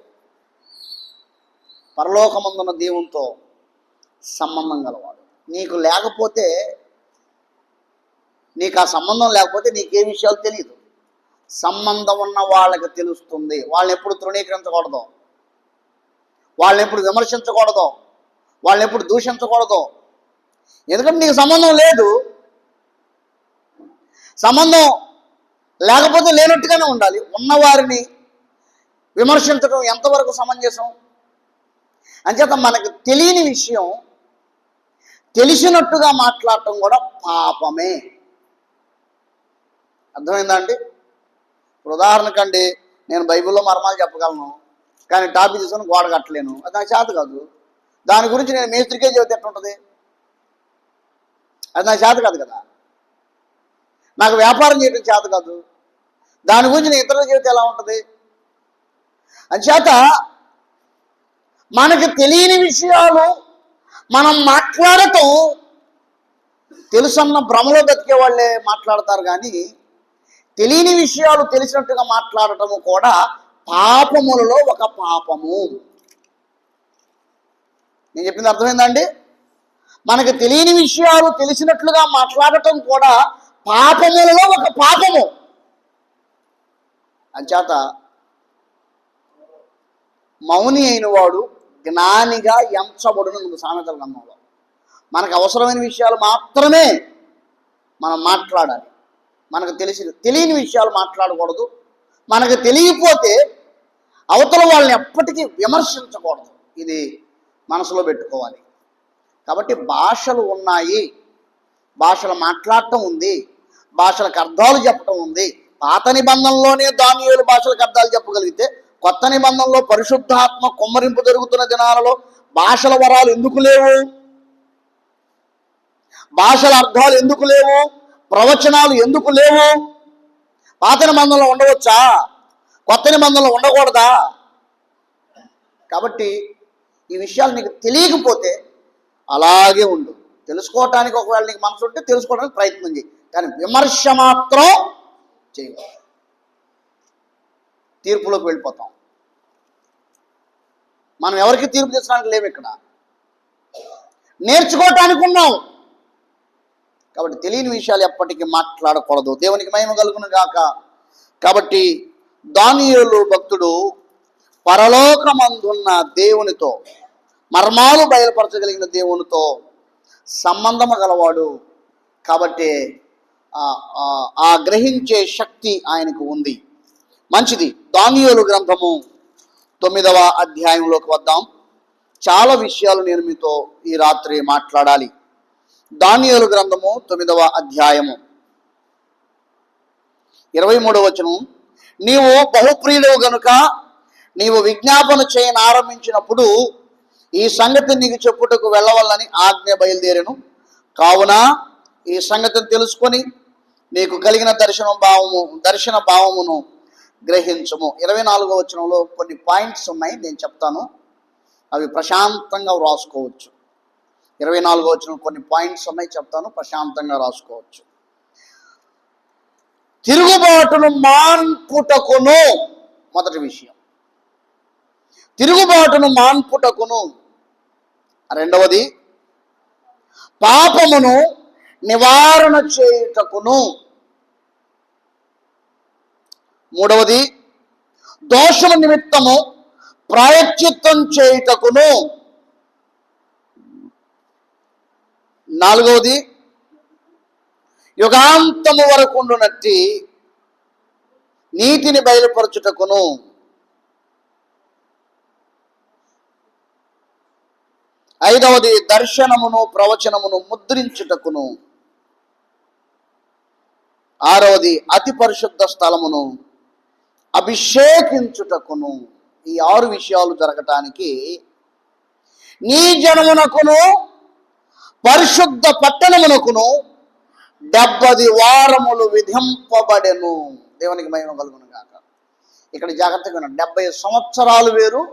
పరలోకమందున్న దేవునితో సంబంధం గలవాడు. నీకు లేకపోతే, నీకు ఆ సంబంధం లేకపోతే నీకే విషయాలు తెలియదు. సంబంధం ఉన్న వాళ్ళకి తెలుస్తుంది. వాళ్ళని ఎప్పుడు తృణీకరించకూడదు, వాళ్ళని ఎప్పుడు విమర్శించకూడదు, వాళ్ళని ఎప్పుడు దూషించకూడదు. ఎందుకంటే నీకు సంబంధం లేదు. సంబంధం లేకపోతే లేనట్టుగానే ఉండాలి. ఉన్నవారిని విమర్శించడం ఎంతవరకు సమంజసం? అంచేత మనకు తెలియని విషయం తెలిసినట్టుగా మాట్లాడటం కూడా పాపమే. అర్థమైందా అండి? ఉదాహరణకండి, నేను బైబిల్లో మర్మాలు చెప్పగలను, కానీ టాపిక్ తీసుకొని గోడ కట్టలేను. అది నాకు చేత కాదు. దాని గురించి నేను మేస్త్రికే చెబితే ఎట్లుంటుంది? అది నాకు చేత కాదు కదా. నాకు వ్యాపారం చేయడం చేత కాదు. దాని గురించి నేను ఇతరుల చెబితే ఎలా ఉంటుంది? అంచేత మనకు తెలియని విషయాలు మనం మాట్లాడటం తెలుసన్న భ్రమలో బతికే వాళ్ళే మాట్లాడతారు, కానీ తెలియని విషయాలు తెలిసినట్టుగా మాట్లాడటము కూడా పాపములలో ఒక పాపము. నేను చెప్పింది అర్థమైందండి? మనకు తెలియని విషయాలు తెలిసినట్లుగా మాట్లాడటం కూడా పాపములలో ఒక పాపము. అంచేత మౌని అయిన వాడు జ్ఞానిగా ఎంచబడును సామెతల గ్రంథంలో. మనకు అవసరమైన విషయాలు మాత్రమే మనం మాట్లాడాలి. మనకు తెలియని విషయాలు మాట్లాడకూడదు. మనకు తెలియకపోతే అవతల వాళ్ళని ఎప్పటికీ విమర్శించకూడదు. ఇది మనసులో పెట్టుకోవాలి. కాబట్టి భాషలు ఉన్నాయి, భాషలు మాట్లాడటం ఉంది, భాషలకు అర్థాలు చెప్పటం ఉంది. పాత నిబంధనలోనే దానియేలు భాషలకు అర్థాలు చెప్పగలిగితే కొత్త నిబంధనలో పరిశుద్ధాత్మ కుమ్మరింపు జరుగుతున్న దినాలలో భాషల వరాలు ఎందుకు లేవు? భాషల అర్థాలు ఎందుకు లేవు? ప్రవచనాలు ఎందుకు లేవు? పాత నిబంధనలో ఉండవచ్చా? కొత్త నిబంధనలో ఉండకూడదా? కాబట్టి ఈ విషయాలు నీకు తెలియకపోతే అలాగే ఉండు. తెలుసుకోవటానికి ఒకవేళ నీకు మనసు ఉంటే తెలుసుకోవడానికి ప్రయత్నం చేయి, కానీ విమర్శ మాత్రం చేయకూడదు. తీర్పులోకి వెళ్ళిపోతాం. మనం ఎవరికి తీర్పు తీర్చడానికి లేవు. ఇక్కడ నేర్చుకోవటానికి ఉన్నాం. కాబట్టి తెలియని విషయాలు ఎప్పటికీ మాట్లాడకూడదు. దేవునికి మహిమ కలుగును గాక. కాబట్టి దానియేలు భక్తుడు పరలోకమందున్న దేవునితో, మర్మాలు బయలుపరచగలిగిన దేవునితో సంబంధము గలవాడు. కాబట్టి ఆ గ్రహించే శక్తి ఆయనకు ఉంది. మంచిది. దానియేలు గ్రంథము 9వ అధ్యాయంలోకి వద్దాం. చాలా విషయాలు నేను మీతో ఈ రాత్రి మాట్లాడాలి. దానియేలు గ్రంథము 9వ అధ్యాయము 23వ వచనం. నీవు బహుప్రియుడవు గనుక నీవు విజ్ఞాపన చేయని ఆరంభించినప్పుడు ఈ సంగతి నీకు చెప్పుటకు వెళ్ళవల్లని ఆజ్ఞ బయలుదేరెను. కావున ఈ సంగతిని తెలుసుకొని నీకు కలిగిన దర్శన భావమును గ్రహించము. 24వ వచనంలో కొన్ని పాయింట్స్ ఉన్నాయి, నేను చెప్తాను. అవి ప్రశాంతంగా రాసుకోవచ్చు. 24వ వచనం కొన్ని పాయింట్స్ ఉన్నాయి, చెప్తాను, ప్రశాంతంగా రాసుకోవచ్చు. తిరుగుబాటును మాన్పుటకును, మొదటి విషయం తిరుగుబాటును మాన్పుటకును. రెండవది పాపమును నివారణ చేయుటకును. మూడవది దోషము నిమిత్తము ప్రాయశ్చిత్తం చేయుటకును. నాలుగవది యుగాంతము వరకు ఉండునట్టి నీతిని బయలుపరచుటకును. ఐదవది దర్శనమును ప్రవచనమును ముద్రించుటకును. ఆరవది అతి పరిశుద్ధ స్థలమును అభిషేకించుటకును. ఈ 6 విషయాలు జరగటానికి నీ జనమునకును పరిశుద్ధ పట్టణమునకును 70 వారములు విధింపబడెను. దేవునికి మహిమ కలుగును గాక. ఇక్కడ జాగ్రత్తగా వినండి. 70 సంవత్సరాలు వేరు,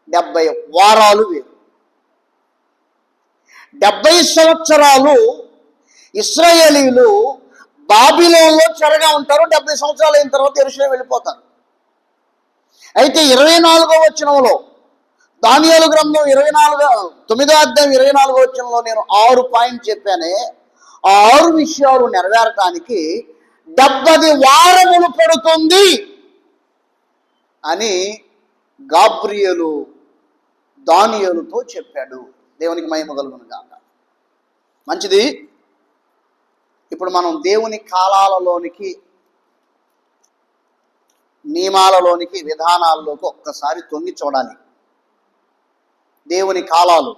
70 వారాలు వేరు. 70 సంవత్సరాలు ఇశ్రాయేలీలు బాబిలోనులో చెరగా ఉంటారు. 70 సంవత్సరాలు అయిన తర్వాత యెరూషలేము వెళ్ళిపోతారు. అయితే 24వ వచనంలో, దానియేలు గ్రంథం 9వ అధ్యాయం 24వ వచనంలో నేను 6 పాయింట్ చెప్పానే, ఆ 6 విషయాలు నెరవేరటానికి 70 వారములు పడుతుంది అని గాబ్రియేలు దానియేలుతో చెప్పాడు. దేవునికి మహిమ కలుగును గాక. మంచిది. ఇప్పుడు మనం దేవుని కాలాలలోనికి, నియమాలలోనికి, విధానాల్లోకి ఒక్కసారి తొంగి చూడాలి. దేవుని కాలాలు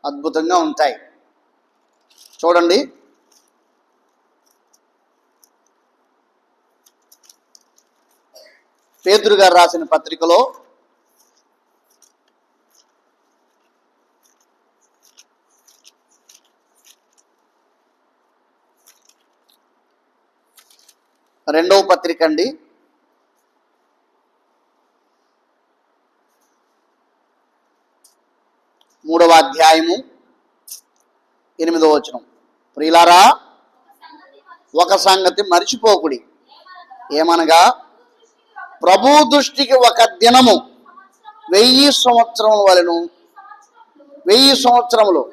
అద్భుతంగా ఉంటాయి. చూడండి, పేతురు గారు రాసిన పత్రికలో రెండవ పత్రిక అండి, 3వ అధ్యాయము 8వ వచనం. ప్రియులారా, ఒక సంగతి మరిచిపోకుడి, ఏమనగా ప్రభు దృష్టికి ఒక దినము 1000 సంవత్సరముల వలెను. 1000 సంవత్సరములు.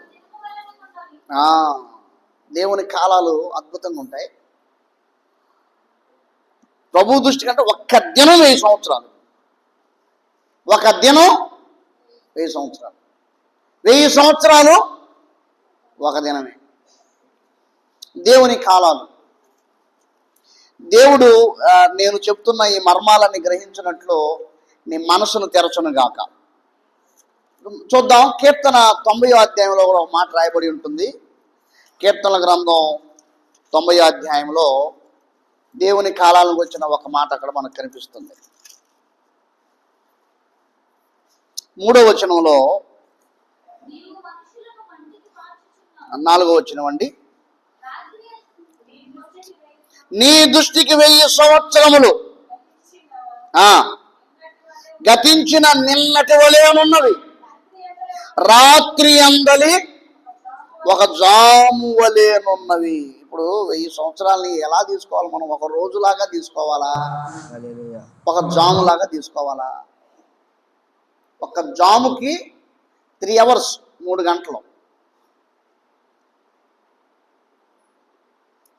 దేవుని కాలాలు అద్భుతంగా ఉంటాయి. ప్రభు దృష్టి కంటే ఒక్క దినం 1000 సంవత్సరాలు. ఒక దినం 1000 సంవత్సరాలు. 1000 సంవత్సరాలు ఒక దినమే. దేవుని కాలాలు. దేవుడు నేను చెప్తున్న ఈ మర్మాలని గ్రహించినట్లు నీ మనసును తెరచును గాక. చూద్దాం. కీర్తన 90వ అధ్యాయంలో కూడా ఒక మాట రాయబడి ఉంటుంది. కీర్తన గ్రంథం 90వ అధ్యాయంలో దేవుని కాలాలకు వచ్చిన ఒక మాట అక్కడ మనకు కనిపిస్తుంది. 3వ వచనంలో, 4వ వచనం అండి, నీ దృష్టికి 1000 సంవత్సరములు గతించిన నిన్నటి వలెనున్నవి, రాత్రి అందలి ఒక జాము వలెనున్నవి. ఇప్పుడు 1000 సంవత్సరాలని ఎలా తీసుకోవాలి మనం? ఒక రోజులాగా తీసుకోవాలా, ఒక జాములాగా తీసుకోవాలా? ఒక జాముకి 3 hours, 3 గంటలు.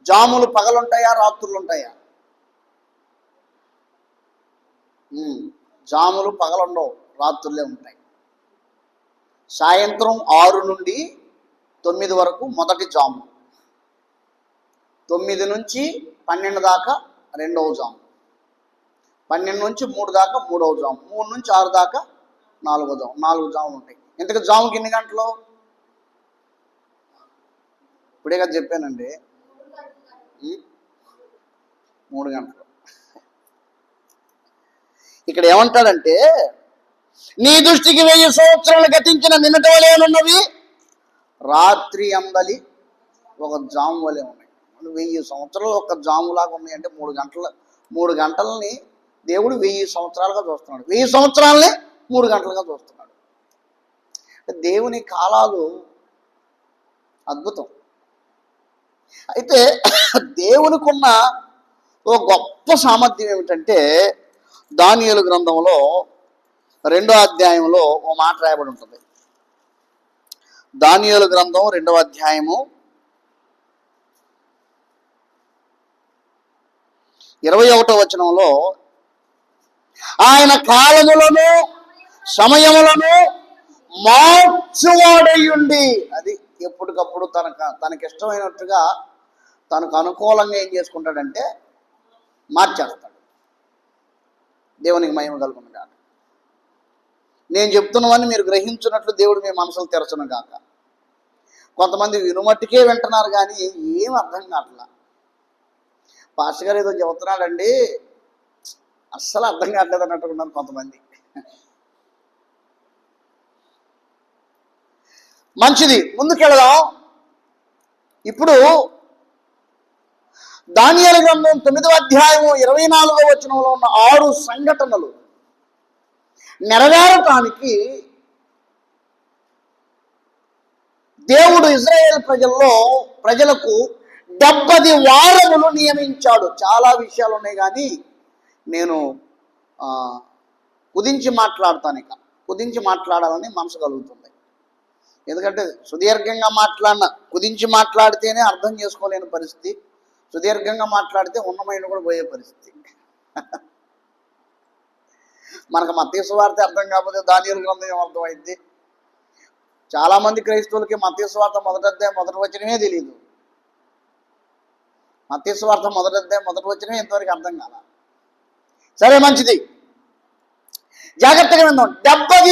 జాములు పగలుంటాయా, రాత్రులు ఉంటాయా? జాములు పగలుండవు, రాత్రులే ఉంటాయి. సాయంత్రం 6 నుండి 9 వరకు మొదటి జాము, 9 నుంచి 12 దాకా రెండవ జాము, 12 నుంచి 3 దాకా మూడవ జాము, 3 నుంచి 6 దాకా నాలుగో జాము. 4 జాములు ఉంటాయి. ఇంతకు జాముకి ఎన్ని గంటలు? ఇప్పుడే కదా చెప్పానండి, 3 గంటలు. ఇక్కడ ఏమంటాడంటే, నీ దృష్టికి 1000 సంవత్సరాలు గతించిన నిన్నటి వలెనున్నవి, రాత్రి అందలి ఒక జాము వలె ఉన్నాయి. 1000 సంవత్సరాలు ఒక జాములాగా ఉన్నాయంటే 3 గంటలని దేవుడు 1000 సంవత్సరాలుగా చూస్తున్నాడు. 1000 సంవత్సరాలని 3 గంటలుగా చూస్తున్నాడు. దేవుని కాలాలు అద్భుతం. అయితే దేవునికున్న ఒక గొప్ప సామర్థ్యం ఏమిటంటే, దానియేలు గ్రంథంలో 2వ అధ్యాయంలో ఓ మాట రాయబడి ఉంటుంది. దానియేలు గ్రంథం 2వ అధ్యాయము 21వ వచనంలో, ఆయన కాలములను సమయములను మార్చువాడయుండి, అది ఎప్పటికప్పుడు తనకిష్టమైనట్టుగా తనకు అనుకూలంగా ఏం చేసుకుంటాడంటే మార్చేస్తాడు. దేవునికి మహిమ కలుగును గాక. నేను చెప్తున్నవన్నీ మీరు గ్రహించున్నట్లు దేవుడు మీ మనసులు తెరచును గాక. కొంతమంది వినుమట్టుకే వింటున్నారు కానీ ఏం అర్థం కావట్లా. పాస్టర్ గారు ఏదో చెబుతున్నాడండి, అస్సలు అర్థం కావట్లేదు అన్నట్టుకున్నారు కొంతమంది. మంచిది, ముందుకెళదాం. ఇప్పుడు దానియేలు గ్రంథం 9వ అధ్యాయము 24వ వచనంలో ఉన్న 6 సంఘటనలు నెరవేరటానికి దేవుడు ఇజ్రాయేల్ ప్రజలకు 70 వారములు నియమించాడు. చాలా విషయాలు ఉన్నాయి కానీ నేను కుదించి మాట్లాడాలని మనసు కలుగుతుంది. ఎందుకంటే సుదీర్ఘంగా కుదించి మాట్లాడితేనే అర్థం చేసుకోలేని పరిస్థితి, సుదీర్ఘంగా మాట్లాడితే ఉన్నమైన కూడా పోయే పరిస్థితి. మనకు మత్తయి సువార్త అర్థం కాకపోతే దానియేలు గ్రంథం ఏమర్థమైంది? చాలామంది క్రైస్తవులకి మత్తయి సువార్త మొదటి వచనమే తెలియదు. మత్తయి సువార్త మొదటి వచనమే ఇంతవరకు అర్థం కాల. సరే, మంచిది, జాగ్రత్తగా విందాం. 70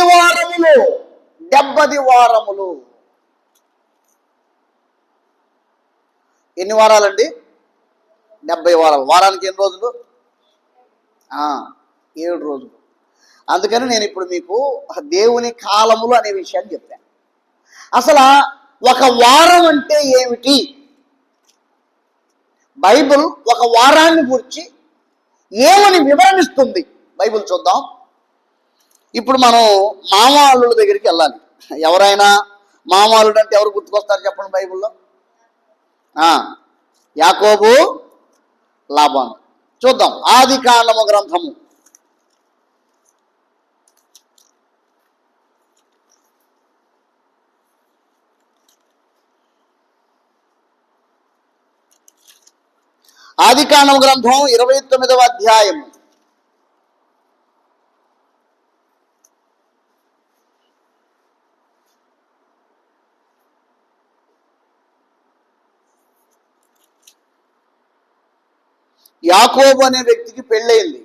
వారములు. ఎన్ని వారాలండి? 70 వారాలు. వారానికి ఎన్ని రోజులు? 7 రోజులు. అందుకని నేను ఇప్పుడు మీకు దేవుని కాలములు అనే విషయాన్ని చెప్పాను. అసలు ఒక వారం అంటే ఏమిటి? బైబిల్ ఒక వారాన్ని గురించి ఏమని వివరణిస్తుంది బైబిల్ చూద్దాం. ఇప్పుడు మనం మామాలుల దగ్గరికి వెళ్ళాలి. ఎవరైనా మామాలుడు అంటే ఎవరు గుర్తుకొస్తారు చెప్పండి బైబిల్లో? యాకోబు, లాబాను. చూద్దాం. ఆదికాండము గ్రంథము 29వ అధ్యాయము. యాకోబు అనే వ్యక్తికి పెళ్ళయింది.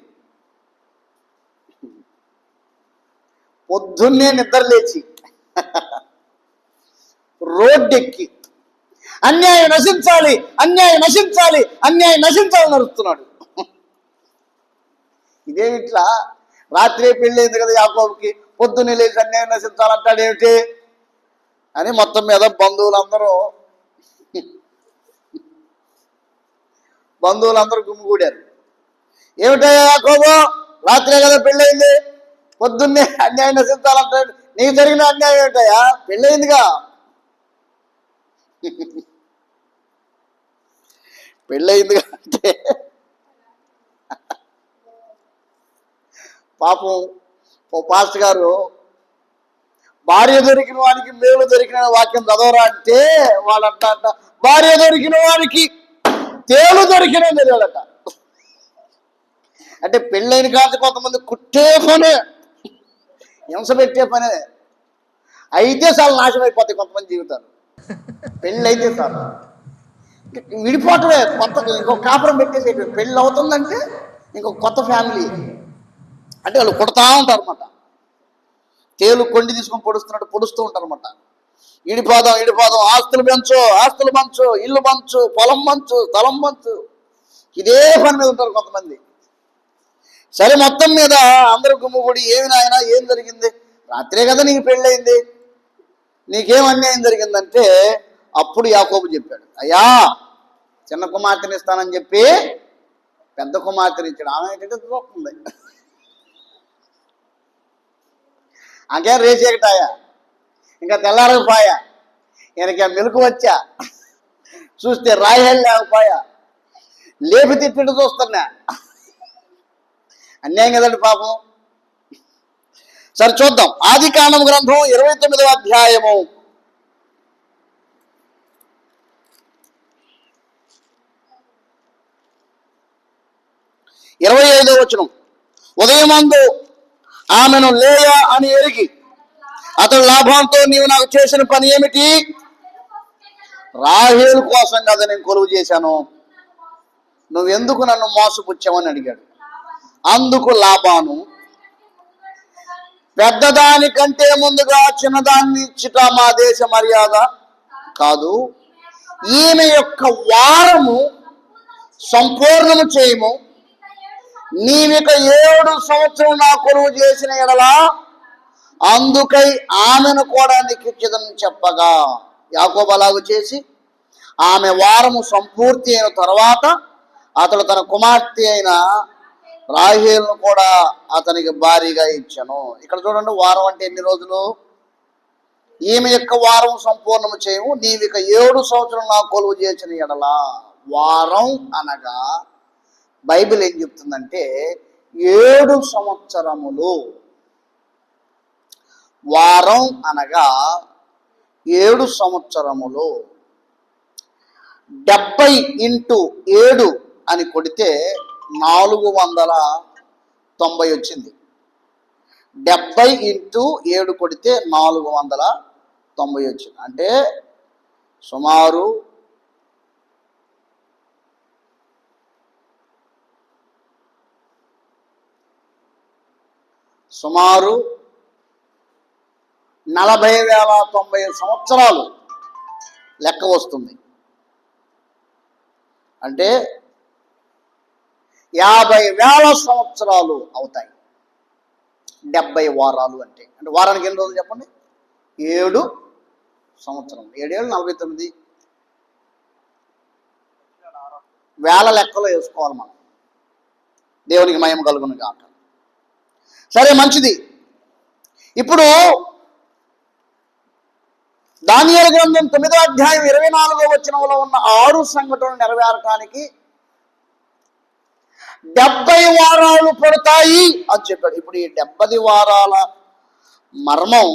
పొద్దున్నే నిద్రలేచి రోడ్డెక్కి అన్యాయం నశించాలి నడుస్తున్నాడు. ఇదేమిట్లా? రాత్రే పెళ్ళైంది కదా యాకోబుకి, పొద్దున్నే లేచి అన్యాయం నశించాలంటాడేమిటి అని మొత్తం మీద బంధువులందరూ గుమ్మిగూడారు. ఏమిటయ్యా యాకోబు, రాత్రే కదా పెళ్ళయింది, పొద్దున్నే అన్యాయం నశించాలంటాడు, నీకు జరిగిన అన్యాయం ఏమిటయ్యా? పెళ్ళయిందిగా. పెళ్ళయిందిగా అంటే పాపం ఓ పాస్టర్ గారు భార్య దొరికిన వానికి మేలు దొరికిన వాక్యం చదవరా అంటే వాళ్ళంట భార్య దొరికిన వానికి తేలు దొరికినా తెలియాలట. అంటే పెళ్ళైన కాదు కొంతమంది కుట్టే పనే, హింస పెట్టే పనే. అయితే చాలా నాశనం అయిపోతాయి కొంతమంది జీవితాలు. పెళ్ళి అయితే చాలు విడిపోవటమే, కొత్త ఇంకొక కాపురం పెట్టేసి పెళ్ళి అవుతుందంటే ఇంకొక కొత్త ఫ్యామిలీ. అంటే వాళ్ళు కొడతా ఉంటారు అనమాట. తేలు కొండి తీసుకొని పొడుస్తున్నట్టు పొడుస్తూ ఉంటారు అనమాట. ఇడిపోదాం ఇడిపోదాం, ఆస్తులు పంచు, ఇల్లు పంచు, పొలం పంచు, స్థలం పంచు, ఇదే పని మీద ఉంటారు కొంతమంది. సరే, మొత్తం మీద అందరూ గుమ్ముగూడి, ఏమి నాయన ఏం జరిగింది, రాత్రే కదా నీకు పెళ్ళయింది, నీకేం అన్యాయం జరిగిందంటే అప్పుడు యాకోబు చెప్పాడు, అయ్యా చిన్న కుమార్తెని ఇస్తానని చెప్పి పెద్ద కుమార్తెని ఇచ్చాడు. ఆమె ఏంటంటే చూస్తుంది, అంకేం రేసేకటాయా, ఇంకా తెల్లారకపోయా, ఈయనకి మెలకు వచ్చా, చూస్తే రాయలు లేకపోయా, లేపి తిట్టిండు చూస్తున్నా. అన్యాయం కదండి పాపం. సరే చూద్దాం, ఆదికాండం గ్రంథం 29వ అధ్యాయము 25వ వచనం. ఉదయమందు ఆమెను లేయా అని ఎరిగి అతడు లాభంతో, నీవు నాకు చేసిన పని ఏమిటి? రాహేలు కోసం కదా నేను కొలువు చేశాను, నువ్వెందుకు నన్ను మోసపుచ్చావని అడిగాడు. అందుకు లాబాను, పెద్దదానికంటే ముందుగా చిన్నదాన్ని ఇచ్చుట మా దేశ మర్యాద కాదు, ఈమె యొక్క వారము సంపూర్ణము చేయము, నీవిక 7 సంవత్సరం నా కొలువు చేసిన ఎడలా అందుకై ఆమెను కూడా నీకు ఇచ్చేదని చెప్పగా, యాకోబు అలాగు చేసి ఆమె వారము సంపూర్తి అయిన తర్వాత అతడు తన కుమార్తె అయిన రాహేలును కూడా అతనికి భారీగా ఇచ్చాను. ఇక్కడ చూడండి, వారం అంటే ఎన్ని రోజులు? ఈమె యొక్క వారం సంపూర్ణము చేయము, నీవిక 7 సంవత్సరం నా కొలువు చేసిన ఎడలా. వారం అనగా బైబిల్ ఏం చెప్తుందంటే 7 సంవత్సరములు. వారం అనగా 7 సంవత్సరములు. 70 × 7 అని కొడితే 490 వచ్చింది. 70 × 7 కొడితే 490 వచ్చింది. అంటే సుమారు 40,090 సంవత్సరాలు లెక్క వస్తుంది. అంటే 50,000 సంవత్సరాలు అవుతాయి 70 వారాలు అంటే. అంటే వారానికి ఎన్ని రోజులు చెప్పండి? 7 సంవత్సరం. 7 ఏళ్ళు 49 వేల లెక్కలో వేసుకోవాలి మనం. దేవునికి మహిమ కలుగును గాక. సరే, మంచిది. ఇప్పుడు దానియేలు గ్రంథం 9వ అధ్యాయం 24వ వచనంలో ఉన్న 6 సంఘటనలు నెరవేరటానికి 70 వారాలు పడతాయి అని చెప్పాడు. ఇప్పుడు ఈ 70 వారాల మర్మం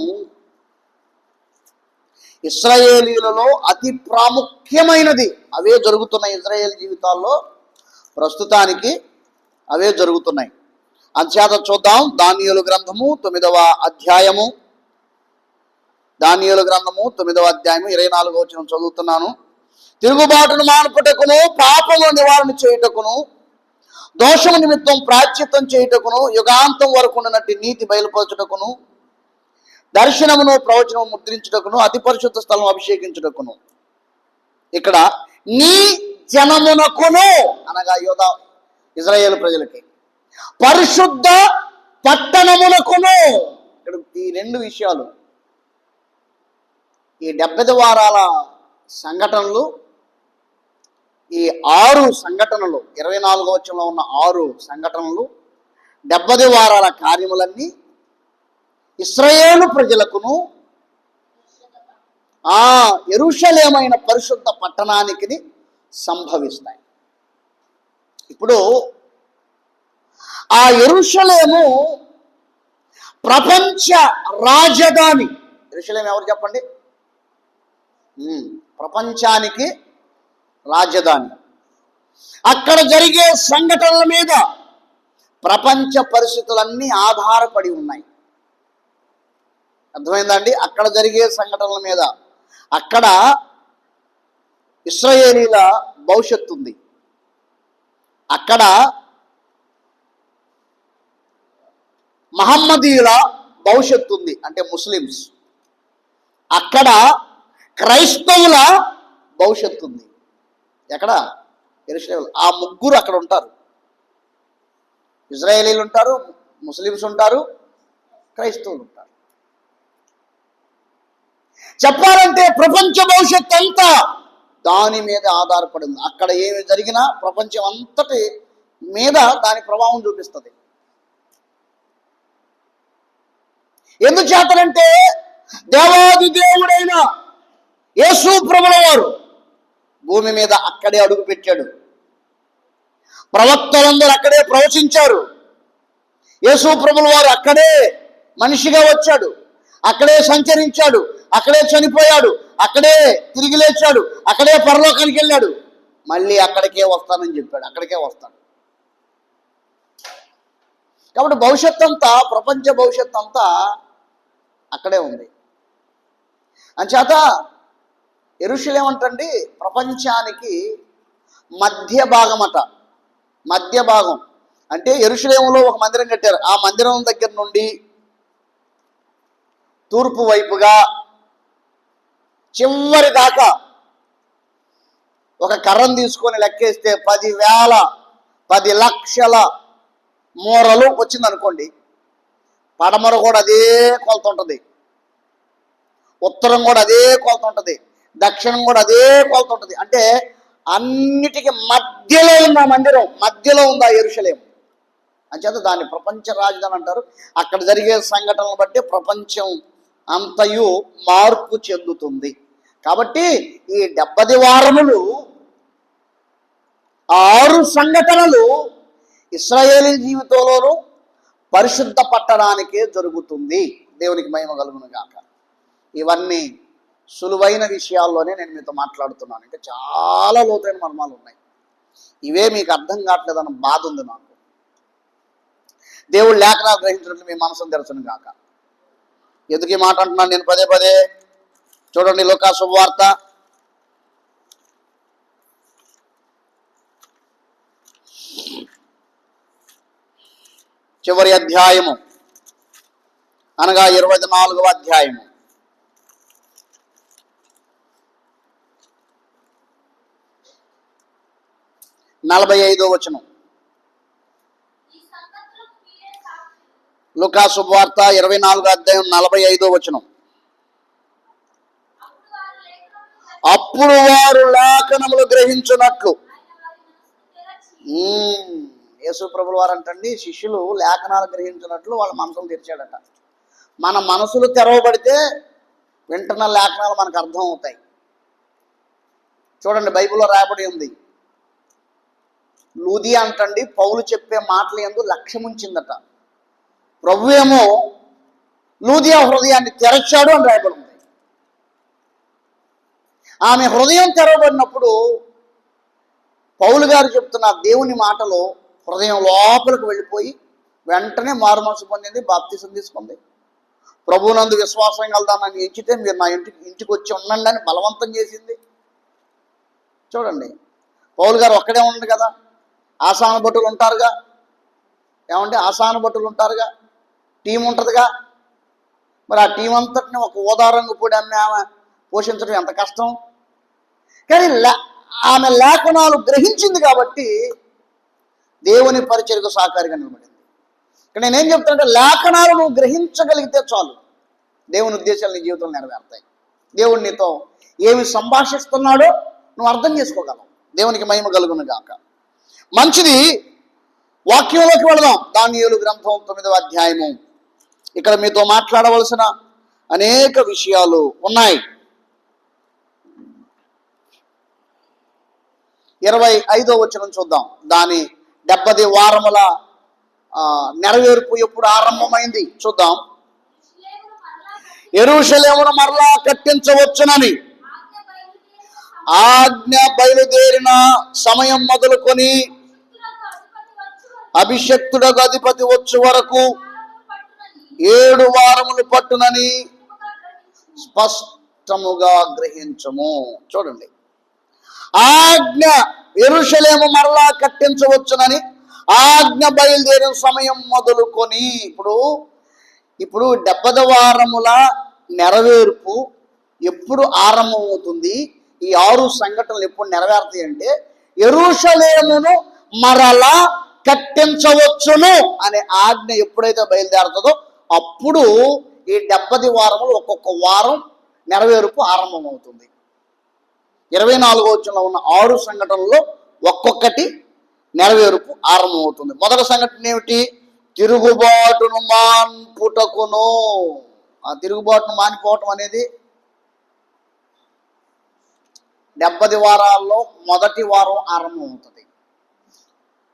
ఇశ్రాయేలీలలో అతి ప్రాముఖ్యమైనది. అవే జరుగుతున్నాయి ఇశ్రాయేల్ జీవితాల్లో, ప్రస్తుతానికి అవే జరుగుతున్నాయి. అంచేత చూద్దాం, దానియేలు గ్రంథము 9వ అధ్యాయము, దానియేలు గ్రంథము 9వ అధ్యాయము 24వ వచనం చదువుతున్నాను. తిరుగుబాటును మానుపుటకును, పాపము నివారణ చేయుటకును, దోషము నిమిత్తం ప్రాశ్చిత్తం చేయుటకును, యుగాంతం వరకు ఉన్నట్టు నీతి బయలుపరచుటకును, దర్శనమును ప్రవచనము ముద్రించుటకును, అతి పరిశుద్ధ స్థలం అభిషేకించుటకును. ఇక్కడ నీ జనమునకును అనగా యోధా ఇశ్రాయేలు ప్రజలకి, పరిశుద్ధ పట్టణమునకును. ఇక్కడ ఈ 2 విషయాలు, ఈ 70 వారాల సంఘటనలు, ఈ 6 సంఘటనలు, 24వ వచనంలో ఉన్న 6 సంఘటనలు, 70 వారాల కార్యములన్నీ ఇశ్రాయేలు ప్రజలకును యెరూషలేమైన పరిశుద్ధ పట్టణానికి సంభవిస్తాయి. ఇప్పుడు ఆ యెరూషలేము ప్రపంచ రాజధాని. యెరూషలేము ఎవరు చెప్పండి? ప్రపంచానికి రాజధాని. అక్కడ జరిగే సంఘటనల మీద ప్రపంచ పరిస్థితులన్నీ ఆధారపడి ఉన్నాయి. అర్థమైందండి? అక్కడ జరిగే సంఘటనల మీద అక్కడ ఇశ్రాయేలీల భవిష్యత్తు ఉంది, అక్కడ మహమ్మదీయుల భవిష్యత్తు ఉంది, అంటే ముస్లిమ్స్. అక్కడ క్రైస్తవుల భవిష్యత్తు ఉంది. ఎక్కడ? యెరూషలేములో. ఆ ముగ్గురు అక్కడ ఉంటారు. ఇజ్రాయేలీలు ఉంటారు, ముస్లిమ్స్ ఉంటారు, క్రైస్తవులు ఉంటారు. చెప్పాలంటే ప్రపంచ భవిష్యత్తు అంతా దాని మీద ఆధారపడింది. అక్కడ ఏమి జరిగినా ప్రపంచం అంతటి మీద దాని ప్రభావం చూపిస్తుంది. ఎందుచేతనంటే దేవాది దేవుడైన యేసు ప్రభుల వారు భూమి మీద అక్కడే అడుగు పెట్టాడు. ప్రవక్తలందరూ అక్కడే ప్రవచించారు. యేసు ప్రభుల వారు అక్కడే మనిషిగా వచ్చాడు, అక్కడే సంచరించాడు, అక్కడే చనిపోయాడు, అక్కడే తిరిగి లేచాడు, అక్కడే పరలోకానికి వెళ్ళాడు, మళ్ళీ అక్కడికే వస్తానని చెప్పాడు. అక్కడికే వస్తాడు. కాబట్టి భవిష్యత్ అంతా, ప్రపంచ భవిష్యత్ అంతా అక్కడే ఉంది. అంచేత యెరూషలేము అంటండి ప్రపంచానికి మధ్య భాగమట. మధ్య భాగం అంటే యెరూషలేములో ఒక మందిరం కట్టారు. ఆ మందిరం దగ్గర నుండి తూర్పు వైపుగా చివరి దాకా ఒక కర్రను తీసుకొని లెక్కేస్తే 10 లక్షల మూరలు వచ్చింది అనుకోండి. పడమర కూడా అదే కొలత ఉంటుంది, ఉత్తరం కూడా అదే కొలత ఉంటుంది, దక్షిణం కూడా అదే కొలత ఉంటుంది. అంటే అన్నిటికీ మధ్యలో ఉన్న మందిరం, మధ్యలో ఉంది ఆ యెరూషలేము. అంచేత దాన్ని ప్రపంచ రాజధాని అంటారు. అక్కడ జరిగే సంఘటనలు బట్టి ప్రపంచం అంతయు మార్పు చెందుతుంది. కాబట్టి ఈ 70 వారములు 6 సంఘటనలు ఇశ్రాయేలీ జీవితంలోనూ పరిశుద్ధ పట్టడానికే జరుగుతుంది. దేవునికి మహిమ కలుగును గాక. ఇవన్నీ సులువైన విషయాల్లోనే నేను మీతో మాట్లాడుతున్నాను. ఇంకా చాలా లోతైన మర్మాలు ఉన్నాయి. ఇవే మీకు అర్థం కావట్లేదన్న బాధ ఉంది నాకు. దేవుడు లేఖనాలు గ్రహించినట్లు మీ మనసును తెరచును గాక. ఎందుకు ఈ మాట అంటున్నాను నేను పదే? చూడండి, లూకా శుభవార్త 4వ అధ్యాయము, అనగా 24వ అధ్యాయము 45వ వచనం. లూకా శుభవార్త 24వ అధ్యాయం 45వ వచనం. అప్పుడు వారు లేఖనములు గ్రహించున్నట్లు. యేసు ప్రభుల వారు అంటండి శిష్యులు లేఖనాలు గ్రహించినట్లు వాళ్ళ మనసులు తెరిచాడట. మన మనసులు తెరవబడితే వింటున్న లేఖనాలు మనకు అర్థం అవుతాయి. చూడండి, బైబిల్లో రాయబడి ఉంది, లూదియా అంటండి పౌలు చెప్పే మాటలు యందు లక్ష్యం ఉంచిందట. ప్రభు ఏమో లూదియా హృదయాన్ని తెరచాడు అని రాయబడి ఉంది. ఆమె హృదయం తెరవబడినప్పుడు పౌలు గారు చెప్తున్న దేవుని మాటలు హృదయం లోపలికి వెళ్ళిపోయి వెంటనే మారు మనసు పొందింది, బాప్తిసం తీసుకుంది. ప్రభువునందు విశ్వాసం కలదానని ఎంచితే మీరు నా ఇంటికి వచ్చి ఉండండి అని బలవంతం చేసింది. చూడండి, పౌలు గారు ఒక్కడే ఉండదు కదా, ఆసాన భటులు ఉంటారుగా. ఏమంటే ఆసాన భటులు ఉంటారుగా, టీం ఉంటుందిగా. మరి ఆ టీం అంతటిని ఒక ఓదారంగు పొడి ఆమె పోషించడం ఎంత కష్టం. కానీ ఆమె లేఖనాలు గ్రహించింది కాబట్టి దేవుని పరిచర్యకు సహకారిగా నిలబడింది. ఇక్కడ నేనేం చెప్తానంటే లేఖనాలు నువ్వు గ్రహించగలిగితే చాలు, దేవుని ఉద్దేశాలు నీ జీవితంలో నెరవేరుతాయి. దేవుడు నీతో ఏమి సంభాషిస్తున్నాడో నువ్వు అర్థం చేసుకోగలవు. దేవునికి మహిమ కలుగును గాక. మంచిది, వాక్యంలోకి వెళదాం. దానియేలు గ్రంథం 9వ అధ్యాయము. ఇక్కడ మీతో మాట్లాడవలసిన అనేక విషయాలు ఉన్నాయి. 25వ వచనం చూద్దాం. దాని 70 వారముల నెరవేర్పు ఎప్పుడు ఆరంభమైంది చూద్దాం. యెరూషలేమును మరలా కట్టించవచ్చునని ఆజ్ఞ బయలుదేరిన సమయం మొదలుకొని అభిషక్తుడకు అధిపతి వచ్చు వరకు 7 వారములు పట్టునని స్పష్టముగా గ్రహించము. చూడండి, ఆజ్ఞ యెరూషలేము మరలా కట్టించవచ్చునని ఆజ్ఞ బయలుదేరిన సమయం మొదలుకొని ఇప్పుడు 70 వారముల నెరవేర్పు ఎప్పుడు ఆరంభమవుతుంది? ఈ 6 సంఘటనలు ఎప్పుడు నెరవేరుతాయి అంటే యెరూషలేమును మరలా కట్టించవచ్చును అనే ఆజ్ఞ ఎప్పుడైతే బయలుదేరుతుందో అప్పుడు ఈ 70 వారములు ఒక్కొక్క వారం నెరవేర్పు ఆరంభమవుతుంది. 24వ వచనంలో ఉన్న 6 సంఘటనల్లో ఒక్కొక్కటి నెరవేర్పు ఆరంభమవుతుంది. మొదటి సంఘటన ఏమిటి? తిరుగుబాటును మాన్పుటకును. ఆ తిరుగుబాటును మానిపోవటం అనేది 70 వారాల్లో మొదటి వారం ఆరంభమవుతుంది.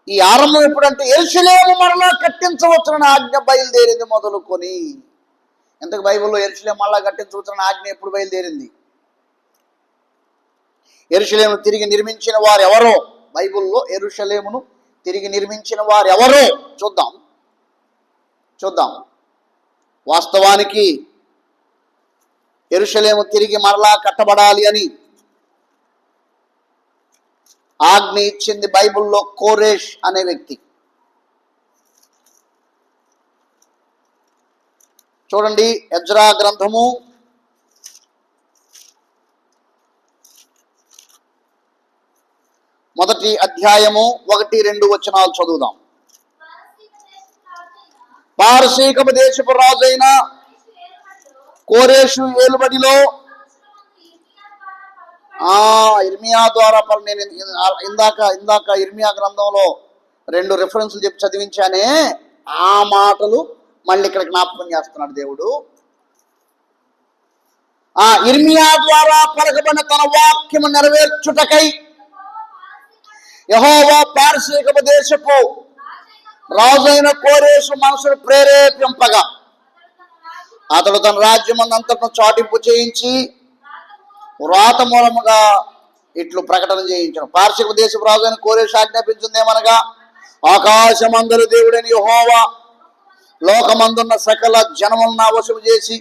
ఈ ఆరంభం ఎప్పుడంటే యెరూషలేము మరలా కట్టించవచ్చునని ఆజ్ఞ బయలుదేరింది మొదలుకొని. ఇంతకు బైబిల్లో యెరూషలేము మరలా కట్టించవచ్చునని ఆజ్ఞ ఎప్పుడు బయలుదేరింది? యెరూషలేమును తిరిగి నిర్మించిన వారు ఎవరో? బైబిల్లో యెరూషలేమును తిరిగి నిర్మించిన వారు ఎవరో చూద్దాం. వాస్తవానికి యెరూషలేము తిరిగి మరలా కట్టబడాలి అని ఆజ్ఞ ఇచ్చింది బైబిల్లో కోరేష్ అనే వ్యక్తి. చూడండి, ఎజ్రా గ్రంథము 1వ అధ్యాయము 1-2 వచనాలు చదువుదాం. పారసీకపు దేశపు రాజైన కోరేషు ఏలుబడిలో ఇర్మియా ద్వారా నేను ఇందాక ఇర్మియా గ్రంథంలో 2 రిఫరెన్స్లు చెప్పి చదివించానే, ఆ మాటలు మళ్ళీ ఇక్కడ జ్ఞాపకం చేస్తున్నాడు దేవుడు. ఇర్మియా ద్వారా పలకబడిన తన వాక్యము నెరవేర్చుటకై యెహోవా పారసీకపు దేశపు రాజైన కోరేషు మనసును ప్రేరేపింపగా అతడు తన రాజ్యమందంతటను చాటింపు చేయించి వ్రాత మూలముగా ఇట్లు ప్రకటన చేయించను. పారసీక దేశపు రాజైన కోరేషు ఆజ్ఞాపించింది ఏమనగా, ఆకాశమందరి దేవుడని యెహోవా లోకమందున్న సకల జనములను వశము చేసి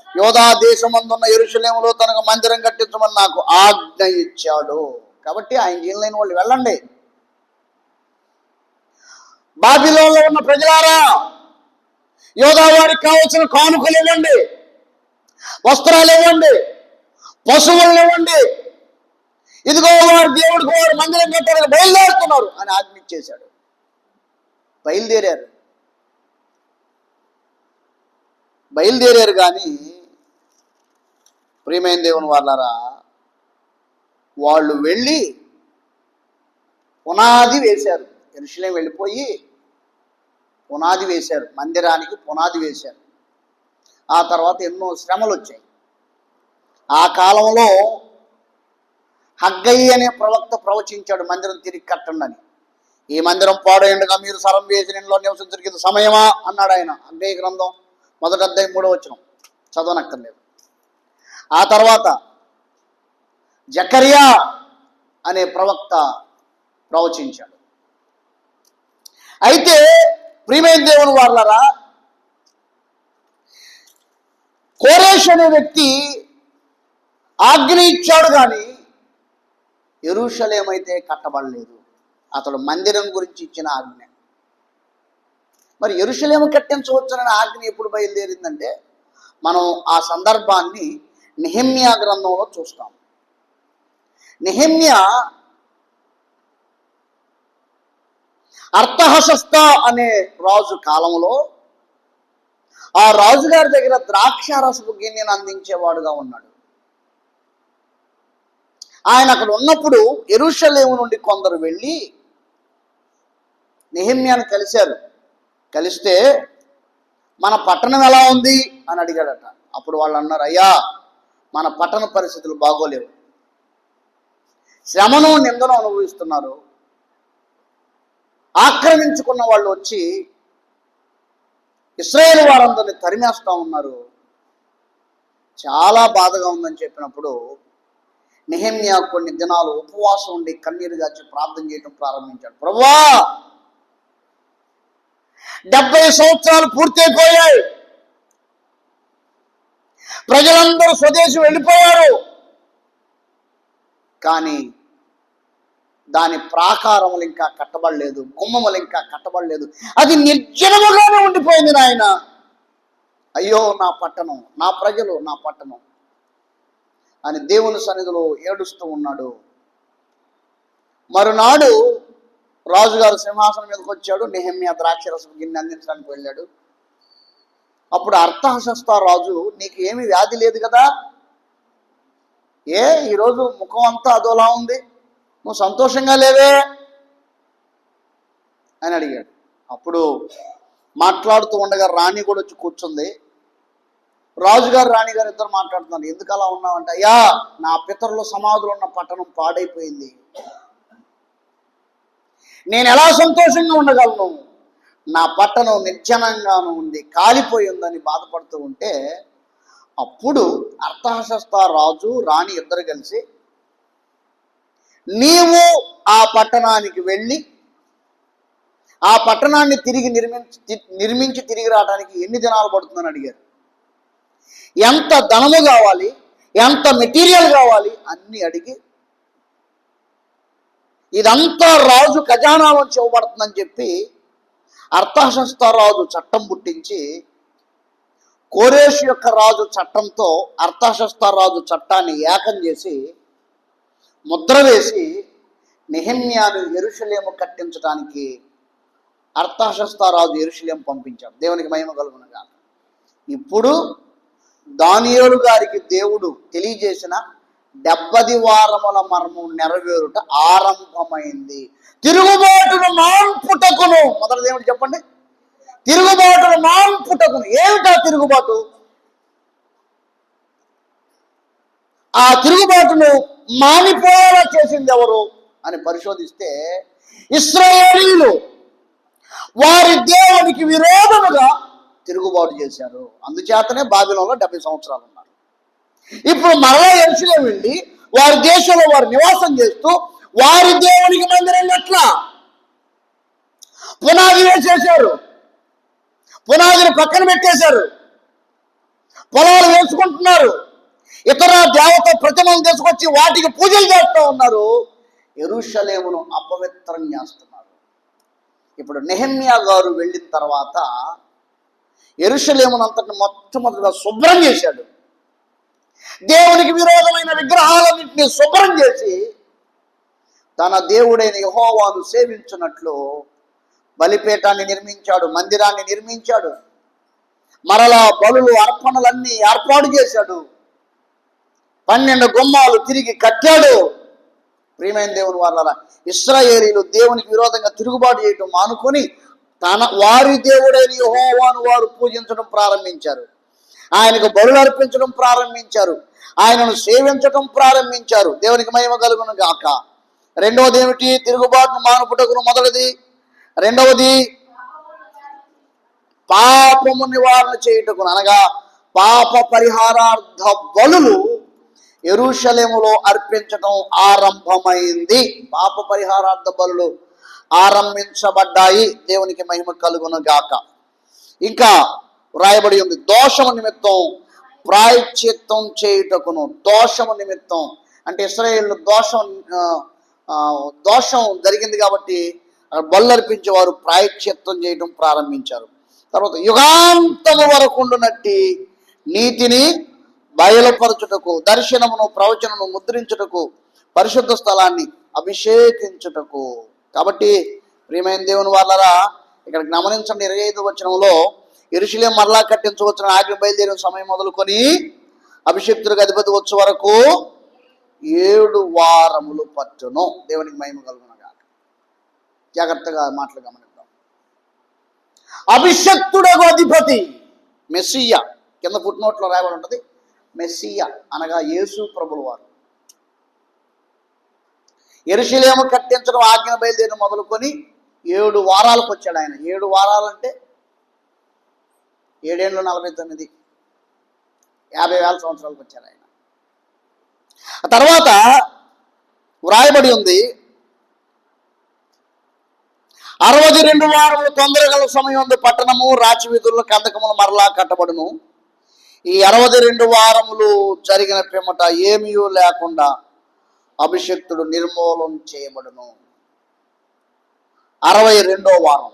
యోధా దేశమందున్న యెరూషలేములో తనకు మందిరం కట్టించమని నాకు ఆజ్ఞ ఇచ్చాడు. కాబట్టి ఆయన జీలైన వాళ్ళు వెళ్ళండి. బాబిలోనులో ఉన్న ప్రజలారా, యోధా వారికి కావలసిన కానుకలు ఇవ్వండి, వస్త్రాలు ఇవ్వండి, పశువులను ఇవ్వండి. ఇదిగో వారు దేవుడికి వారు మందిరం కట్టడానికి బయలుదేరుతున్నారు అని ఆజ్ఞించేశాడు. బయలుదేరారు కానీ ప్రియమైన దేవుని వాళ్ళారా, వాళ్ళు వెళ్ళి పునాది వేశారు. యెరూషలేము వెళ్ళిపోయి పునాది వేశారు, మందిరానికి పునాది వేశారు. ఆ తర్వాత ఎన్నో శ్రమలు వచ్చాయి. ఆ కాలంలో హగ్గయి అనే ప్రవక్త ప్రవచించాడు, మందిరం తిరిగి కట్టండి అని. ఈ మందిరం పాడైండగా మీరు సరం వేసిన ఇంట్లో నివసించడానికి సమయమా అన్నాడు ఆయన. హగ్గయి గ్రంథం 1వ అధ్యాయం 3వ వచనం చదవనక్కర్లేదు. ఆ తర్వాత జకరియా అనే ప్రవక్త ప్రవచించాడు. అయితే ప్రియమైన దేవుని వాళ్ళరా, కోరేష్ అనే వ్యక్తి ఆజ్ఞ ఇచ్చాడు కానీ యెరూషలేము అయితే కట్టబడలేదు. అతడు మందిరం గురించి ఇచ్చిన ఆజ్ఞ. మరి యెరూషలేము కట్టించవచ్చునని ఆజ్ఞ ఎప్పుడు బయలుదేరిందంటే మనం ఆ సందర్భాన్ని నెహెమ్యా గ్రంథంలో చూస్తాం. నెహెమ్యా అర్తహషస్త అనే రాజు కాలంలో ఆ రాజుగారి దగ్గర ద్రాక్షారసపు గిన్నెను అందించేవాడుగా ఉన్నాడు. ఆయన అక్కడ ఉన్నప్పుడు యెరూషలేము నుండి కొందరు వెళ్ళి నెహెమ్యాను కలిశారు. కలిస్తే మన పట్టణం ఎలా ఉంది అని అడిగాడట. అప్పుడు వాళ్ళు అన్నారు, అయ్యా మన పట్టణ పరిస్థితులు బాగోలేవు, శ్రమను నిందను అనుభవిస్తున్నారు, ఆక్రమించుకున్న వాళ్ళు వచ్చి ఇశ్రాయేలు వారందరిని తరిమేస్తూ ఉన్నారు, చాలా బాధగా ఉందని చెప్పినప్పుడు నెహెమ్యా కొన్ని దినాలు ఉపవాసం ఉండి కన్నీరు గార్చి ప్రార్థన చేయడం ప్రారంభించాడు. ప్రభువా, 70 సంవత్సరాలు పూర్తయిపోయాయి, ప్రజలందరూ స్వదేశం వెళ్ళిపోయారు, కానీ దాని ప్రాకారములు ఇంకా కట్టబడలేదు, గుమ్మములు ఇంకా కట్టబడలేదు, అది నిర్జనముగానే ఉండిపోయింది నాయన. అయ్యో నా పట్టణం, నా ప్రజలు, నా పట్టణం అని దేవుని సన్నిధిలో ఏడుస్తూ ఉన్నాడు. మరునాడు రాజుగారు సింహాసనం మీదకి వచ్చాడు. నెహెమ్యా ద్రాక్షరసం గిన్నె అందించడానికి వెళ్ళాడు. అప్పుడు అర్తహషస్త రాజు, నీకు ఏమి వ్యాధి లేదు కదా, ఈరోజు ముఖం అంతా అదోలా ఉంది, నువ్వు సంతోషంగా లేవే అని అడిగాడు. అప్పుడు మాట్లాడుతూ ఉండగా రాణి కూడా వచ్చి కూర్చుంది. రాజుగారు రాణిగారు ఇద్దరు మాట్లాడుతున్నారు. ఎందుకు అలా ఉన్నావంటే, అయ్యా, నా పితరుల సమాధులు ఉన్న పట్టణం పాడైపోయింది, నేను ఎలా సంతోషంగా ఉండగలను, నా పట్టణం నిర్జనంగాను ఉంది, కాలిపోయి ఉందని బాధపడుతూ ఉంటే, అప్పుడు అర్తహషస్త రాజు రాణి ఇద్దరు కలిసి, నీవు ఆ పట్టణానికి వెళ్ళి ఆ పట్టణాన్ని తిరిగి నిర్మించి తిరిగి రావడానికి ఎన్ని దినాలు పడుతుందని అడిగారు. ఎంత ధనము కావాలి, ఎంత మెటీరియల్ కావాలి అన్ని అడిగి, ఇదంతా రాజు ఖజానాలోంచి ఇవ్వబడుతుందని చెప్పి అర్తహషస్త రాజు చట్టం పుట్టించి, కోరేషు యొక్క రాజు చట్టంతో అర్తహషస్త రాజు చట్టాన్ని ఏకం చేసి ముద్ర వేసి నెహెమ్యాను యెరూషలేము కట్టించడానికి అర్తహషస్త రాజు యెరూషలేము పంపించాడు. దేవునికి మహిమ కలుగునుగాక. ఇప్పుడు దానియేలు గారికి దేవుడు తెలియజేసిన 70 వారముల మర్మం నెరవేరుట ఆరంభమైంది. తిరుగుబాటును మాన్పుటకును, మొదటి దేవుడు చెప్పండి, తిరుగుబాటును మాన్పుటకును. ఏమిటా తిరుగుబాటు? ఆ తిరుగుబాటును మానిపోయేలా చేసింది ఎవరు అని పరిశోధిస్తే, ఇశ్రాయేలీయులు వారి దేవునికి విరోధముగా తిరుగుబాటు చేశారు. అందుచేతనే బాబిలోనులో 70 సంవత్సరాలు ఉన్నారు. ఇప్పుడు మరలా యెరూషలేము వెళ్ళి వారి దేశంలో వారు నివాసం చేస్తూ వారి దేవునికి మందిరం ఎట్లా పునాది వేసేశారు, పునాదిని పక్కన పెట్టేశారు, పొలాలు వేసుకుంటున్నారు, ఇతర దేవత ప్రతిమలు తీసుకొచ్చి వాటికి పూజలు చేస్తూ ఉన్నారు, యెరూషలేమును అపవిత్రం చేస్తున్నారు. ఇప్పుడు నెహెమ్యా గారు వెళ్ళిన తర్వాత యెరూషలేమును అంతటిని మొట్టమొదటిగా శుభ్రం చేశాడు. దేవునికి విరోధమైన విగ్రహాలన్నింటినీ శుభ్రం చేసి తన దేవుడైన యెహోవాను సేవించున్నట్లు బలిపీఠాన్ని నిర్మించాడు, మందిరాన్ని నిర్మించాడు, మరలా బలులు అర్పణలన్నీ ఏర్పాటు చేశాడు, 12 గుమ్మాలు తిరిగి కట్టాడు. ప్రియమైన దేవుని వాళ్ళారా, ఇశ్రాయేలీయులు దేవునికి విరోధంగా తిరుగుబాటు చేయటం మానుకొని వారి దేవుడైన యెహోవాను వారు పూజించడం ప్రారంభించారు, ఆయనకు బలులు అర్పించడం ప్రారంభించారు, ఆయనను సేవించడం ప్రారంభించారు. దేవునికి మహిమ కలుగును గాక. రెండవది ఏమిటి? తిరుగుబాటును మానుపుటకును మొదటిది. రెండవది పాపము నివారణ చేయుటకును, అనగా పాప పరిహారార్థ బలులు యెరూషలేములో అర్పించడం ఆరంభమైంది. పాప పరిహారార్థ బలులు ఆరంభించబడ్డాయి. దేవునికి మహిమ కలుగును గాక. ఇంకా వ్రాయబడి ఉంది, దోషము నిమిత్తం ప్రాయశ్చిత్తం చేయుటకును. దోషము నిమిత్తం అంటే ఇశ్రాయేలు దోషం జరిగింది కాబట్టి బలు అర్పించేవారు ప్రాయశ్చిత్తం చేయడం ప్రారంభించారు. తర్వాత యుగాంతము వరకు ఉండునట్టి నీతిని బయలుపరచుటకు, దర్శనమును ప్రవచనను ముద్రించుటకు, పరిశుద్ధ స్థలాన్ని అభిషేకించుటకు. కాబట్టి ప్రియమైన దేవుని వాళ్ళరా, ఇక్కడ గమనించండి, 25వ వచనంలో యెరూషలేము మరలా కట్టించవచ్చున ఆజ్ఞ బయలుదేరిన సమయం మొదలుకొని అభిషేక్తులకు అధిపతి వచ్చే వరకు 7 వారములు పట్టును. దేవునికి మహిమ కలుగునుగాక. జాగ్రత్తగా మాటలు గమనిద్దాం. అభిషక్తుడకు అధిపతి మెస్సియా, కింద ఫుట్నోట్లో రాయబడి ఉంటుంది, మెస్సియా అనగా యేసు ప్రభుల వారు. యెరూషలేము కట్టించడం ఆజ్ఞ బయలుదేరి మొదలుకొని 7 వారాలకు వచ్చాడు ఆయన. 7 వారాలంటే 7 ఏళ్ళు 49, 50,000 సంవత్సరాలకు వచ్చారు ఆయన. తర్వాత వ్రాయబడి ఉంది, 62 వారములు తొందరగల సమయం పట్టణము రాచి వీధుల్లో కందకములు మరలా కట్టబడును. ఈ 62 వారములు జరిగిన పిమ్మట ఏమీ లేకుండా అభిషక్తుడు నిర్మూలన చేయబడును. 62వ వారం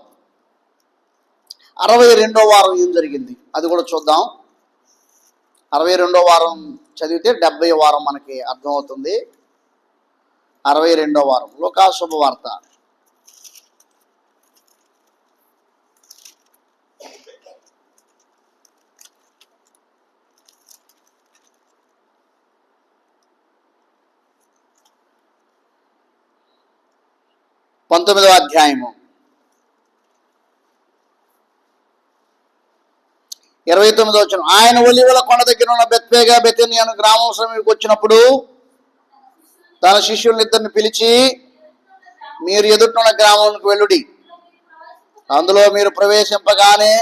62వ వారం ఏం జరిగింది అది కూడా చూద్దాం. 62వ వారం చదివితే 70వ వారం మనకి అర్థమవుతుంది. 62వ వారం లూకా శుభవార్త 19వ అధ్యాయము 29వ వచనం. ఆయన ఒలీవల కొండ దగ్గర ఉన్న బెత్ఫేగా బెతనియా అను గ్రామం సమీపకు వచ్చినప్పుడు తన శిష్యులనిద్దరిని పిలిచి, మీరు ఎదుటిన్న గ్రామంలోకి వెళ్ళుడి, అందులో మీరు ప్రవేశింపగానే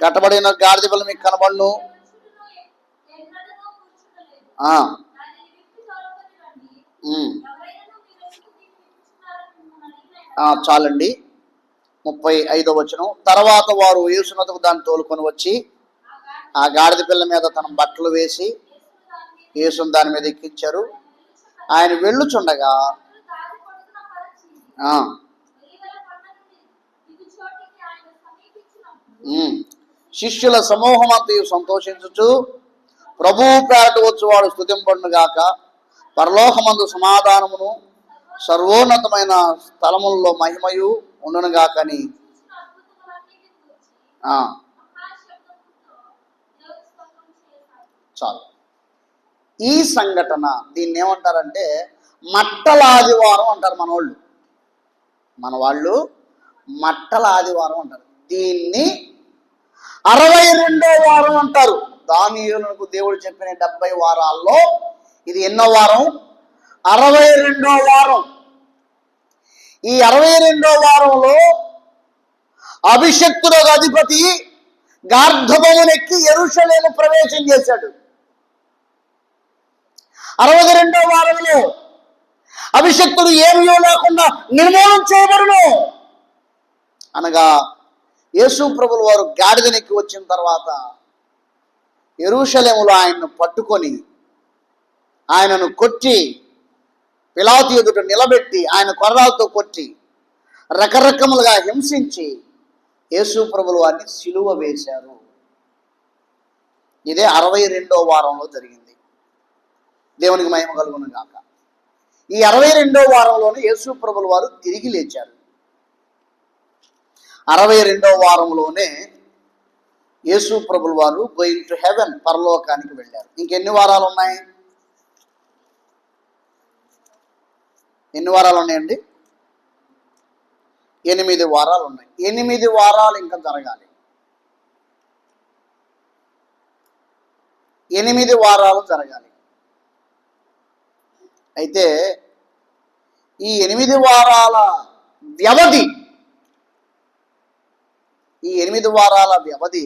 కట్టబడిన గాడిద పిల్ల మీకు కనబడును. చాలండి. 35వ వచనం. తర్వాత వారు యేసునొద్దకు దాన్ని తోలుకొని వచ్చి ఆ గాడిద పిల్ల మీద తన బట్టలు వేసి యేసును దాని మీద ఎక్కించారు. ఆయన వెళ్ళుచుండగా శిష్యుల సమూహం అంతయు సంతోషించుచు, ప్రభువు పేరట వచ్చువాడు స్తుతింపడును గాక, పరలోకమందు సమాధానమును సర్వోన్నతమైన స్థలములలో మహిమయు ఉండునుగాకని. చాలు. ఈ సంఘటన దీన్ని ఏమంటారంటే మట్టల ఆదివారం అంటారు మన వాళ్ళు మట్టల ఆదివారం అంటారు. దీన్ని 62వ వారం అంటారు. దానియేలునకు దేవుడు చెప్పిన 70 వారాల్లో ఇది ఎన్నో వారం? 62వ వారం. ఈ 62వ వారంలో అభిషక్తుడు అధిపతి గార్ధబమునెక్కి యెరూషలేము ప్రవేశం చేశాడు. 62వ వారంలో అభిషక్తుడు ఏమీ లేకుండా నిర్మూలన చేయబడును అనగా యేసు ప్రభుల వారు గాడిదనెక్కి వచ్చిన తర్వాత యెరూషలేములో ఆయన్ను పట్టుకొని ఆయనను కొట్టి పిలాతు ఎదుట నిలబెట్టి ఆయన కొరడాలతో కొట్టి రకరకములుగా హింసించి యేసు ప్రభుల వారిని సిలువ వేశారు. ఇదే 62వ వారంలో జరిగింది. దేవునికి మహిమ కలుగును గాక. ఈ 62వ వారంలోనే యేసు ప్రభుల వారు తిరిగి లేచారు. 62వ వారంలోనే యేసు ప్రభుల వారు గోయింగ్ టు హెవెన్, పరలోకానికి వెళ్ళారు. ఇంకెన్ని వారాలు ఉన్నాయి? ఎన్ని వారాలు ఉన్నాయండి? 8 వారాలు ఉన్నాయి. 8 వారాలు ఇంకా జరగాలి. 8 వారాలు జరగాలి. అయితే ఈ 8 వారాల వ్యవధి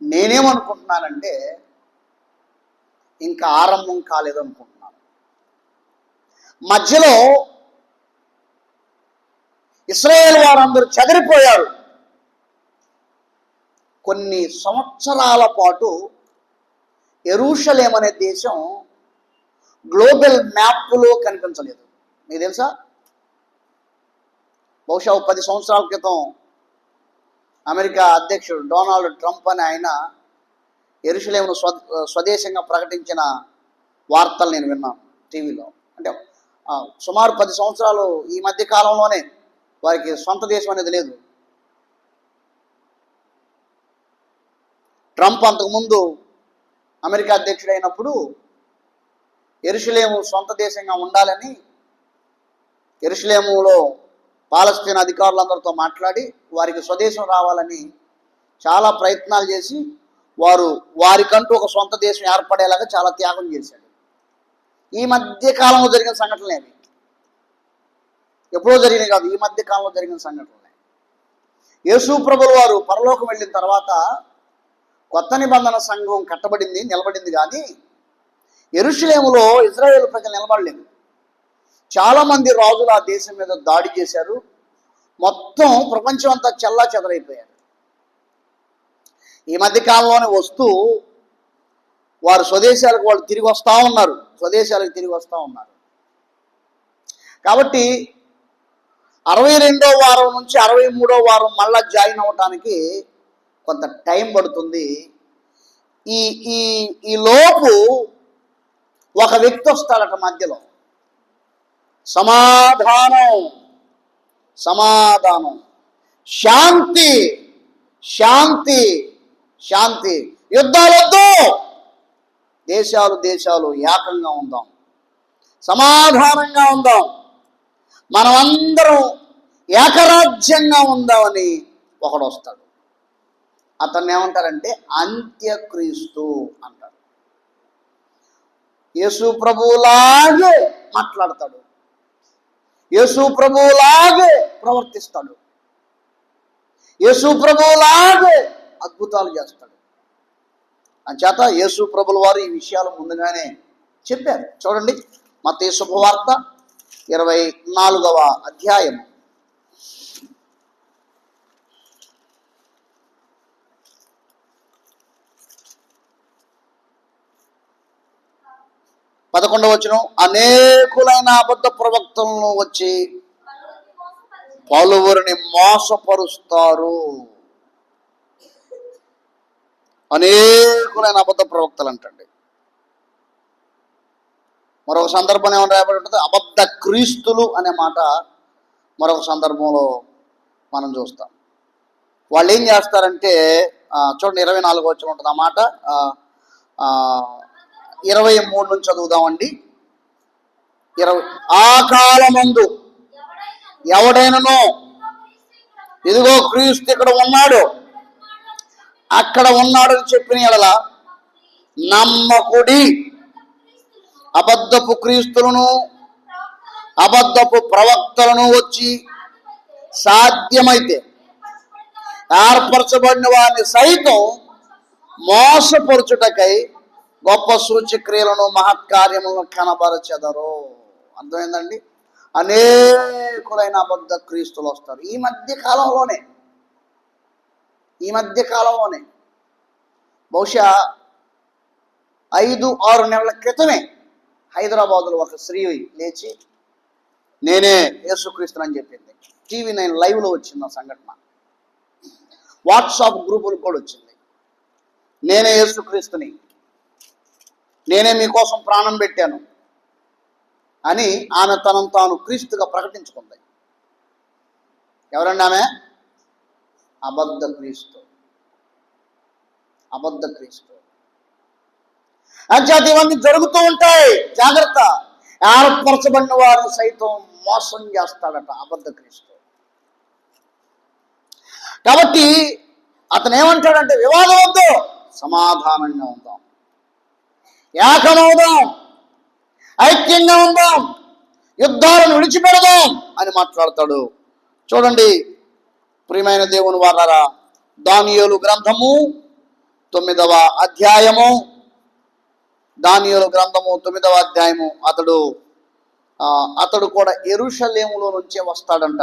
నేనేమనుకుంటున్నానంటే ఇంకా ఆరంభం కాలేదు అనుకుంటున్నాను. మధ్యలో ఇశ్రాయేలు వారందరూ చెదిరిపోయారు. కొన్ని సంవత్సరాల పాటు యెరూషలేం అనే దేశం గ్లోబల్ మ్యాప్లో కనిపించలేదు. మీకు తెలుసా? బహుశా 10 సంవత్సరాల క్రితం అమెరికా అధ్యక్షుడు డొనాల్డ్ ట్రంప్ అని ఆయన యెరూషలేమును స్వదేశంగా ప్రకటించిన వార్తలు నేను విన్నాను టీవీలో. అంటే సుమారు 10 సంవత్సరాలు ఈ మధ్య కాలంలోనే వారికి సొంత దేశం అనేది లేదు. ట్రంప్ అంతకుముందు అమెరికా అధ్యక్షుడైనప్పుడు యెరూషలేము సొంత దేశంగా ఉండాలని యెరూషలేములో పాలస్తీనా అధికారులందరితో మాట్లాడి వారికి స్వదేశం రావాలని చాలా ప్రయత్నాలు చేసి వారికంటూ ఒక సొంత దేశం ఏర్పడేలాగా చాలా త్యాగం చేశాడు. ఈ మధ్య కాలంలో జరిగిన సంఘటనలు ఏమి ఎప్పుడో జరిగినాయి కాదు, ఈ మధ్య కాలంలో జరిగిన సంఘటనలే. యేసు ప్రభుల వారు పరలోకం వెళ్ళిన తర్వాత కొత్త నిబంధన సంఘం కట్టబడింది, నిలబడింది. కానీ యెరూషలేములో ఇజ్రాయేల్ ప్రజలు నిలబడలేదు. చాలామంది రాజులు ఆ దేశం మీద దాడి చేశారు. మొత్తం ప్రపంచం అంతా చెల్లా చెదరైపోయారు. ఈ మధ్య కాలంలోనే వస్తూ వారు స్వదేశాలకు వాళ్ళు తిరిగి వస్తూ ఉన్నారు. స్వదేశాలకు తిరిగి వస్తూ ఉన్నారు. కాబట్టి 62వ వారం నుంచి 63వ వారం మళ్ళా జాయిన్ అవ్వటానికి కొంత టైం పడుతుంది. ఈ ఈ ఈ లోపు ఒక వ్యక్తి వస్తాడట మధ్యలో. సమాధానం, సమాధానం, శాంతి, శాంతి, శాంతి, యుద్ధాలొద్దు, దేశాలు దేశాలు ఏకంగా ఉందాం, సమాధానంగా ఉందాం, మనమందరం ఏకరాజ్యంగా ఉందామని ఒకడు వస్తాడు. అతన్ని ఏమంటారంటే అంత్యక్రీస్తు అంటారు. యేసు ప్రభువులాగే మాట్లాడతాడు, యేసు ప్రభువులాగే ప్రవర్తిస్తాడు, యేసు ప్రభువులాగే అద్భుతాలు చేస్తాడు. అంచేత యేసు ప్రభుల వారు ఈ విషయాలు ముందుగానే చెప్పారు. చూడండి, మత్తయి శుభవార్త 24వ అధ్యాయం 11వ వచనం, అనేకులైన అబద్ధ ప్రవక్తలను వచ్చి పలువురిని మోసపరుస్తారు. అనేకులైన అబద్ధ ప్రవక్తలు అంటండి. మరొక సందర్భం ఏమైనా రాయబడి ఉంటుంది, అబద్ధ క్రీస్తులు అనే మాట మరొక సందర్భంలో మనం చూస్తాం. వాళ్ళు ఏం చేస్తారంటే, చూడండి 24వ వచనం ఉంటుంది ఆ మాట. 23 నుంచి చదువుదామండి. ఆ కాలమందు ఎవడైనను ఇదిగో క్రీస్తు ఇక్కడ ఉన్నాడు, అక్కడ ఉన్నాడు అని చెప్పిన యెడల నమ్మకుడి. అబద్ధపు క్రీస్తులను అబద్ధపు ప్రవక్తలను వచ్చి సాధ్యమైతే ఏర్పరచబడిన వారిని సైతం మోసపరుచుటకై గొప్ప సూచక్రియలను మహత్కార్యములను కనబరచెదరు. అర్థమైందండి? అనేకులైన అబద్ధ క్రీస్తులు వస్తారు. ఈ మధ్య కాలంలోనే బహుశా 5-6 నెలల క్రితమే హైదరాబాదులో ఒక స్త్రీ లేచి నేనే యేసుక్రీస్తుని చెప్పింది. TV9 లైవ్లో వచ్చింది ఆ సంఘటన. వాట్సాప్ గ్రూపులు కూడా వచ్చింది. నేనే యేసుక్రీస్తుని, నేనే మీకోసం ప్రాణం పెట్టాను అని ఆమె తనను తాను క్రీస్తుగా ప్రకటించుకుంది. ఎవరండి ఆమె? అబద్ధ క్రీస్తు. అబద్ధ క్రీస్తు. అంచేత ఇవన్నీ జరుగుతూ ఉంటాయి, జాగ్రత్త. ఏర్పరచబడిన వారు సైతం మోసం చేస్తాడట అబద్ధ క్రీస్తు. కాబట్టి అతను ఏమంటాడంటే, వివాదం వద్దు, సమాధానంగా ఉందాం, ఏకమవుదాం, ఐక్యంగా ఉందాం, యుద్ధాలను విడిచిపెడదాం అని మాట్లాడతాడు. చూడండి ప్రియమైన దేవుని వారలారా, దానియేలు గ్రంథము 9వ అధ్యాయము, దానియేలు గ్రంథము 9వ అధ్యాయము. అతడు కూడా యెరూషలేములో నుంచే వస్తాడంట.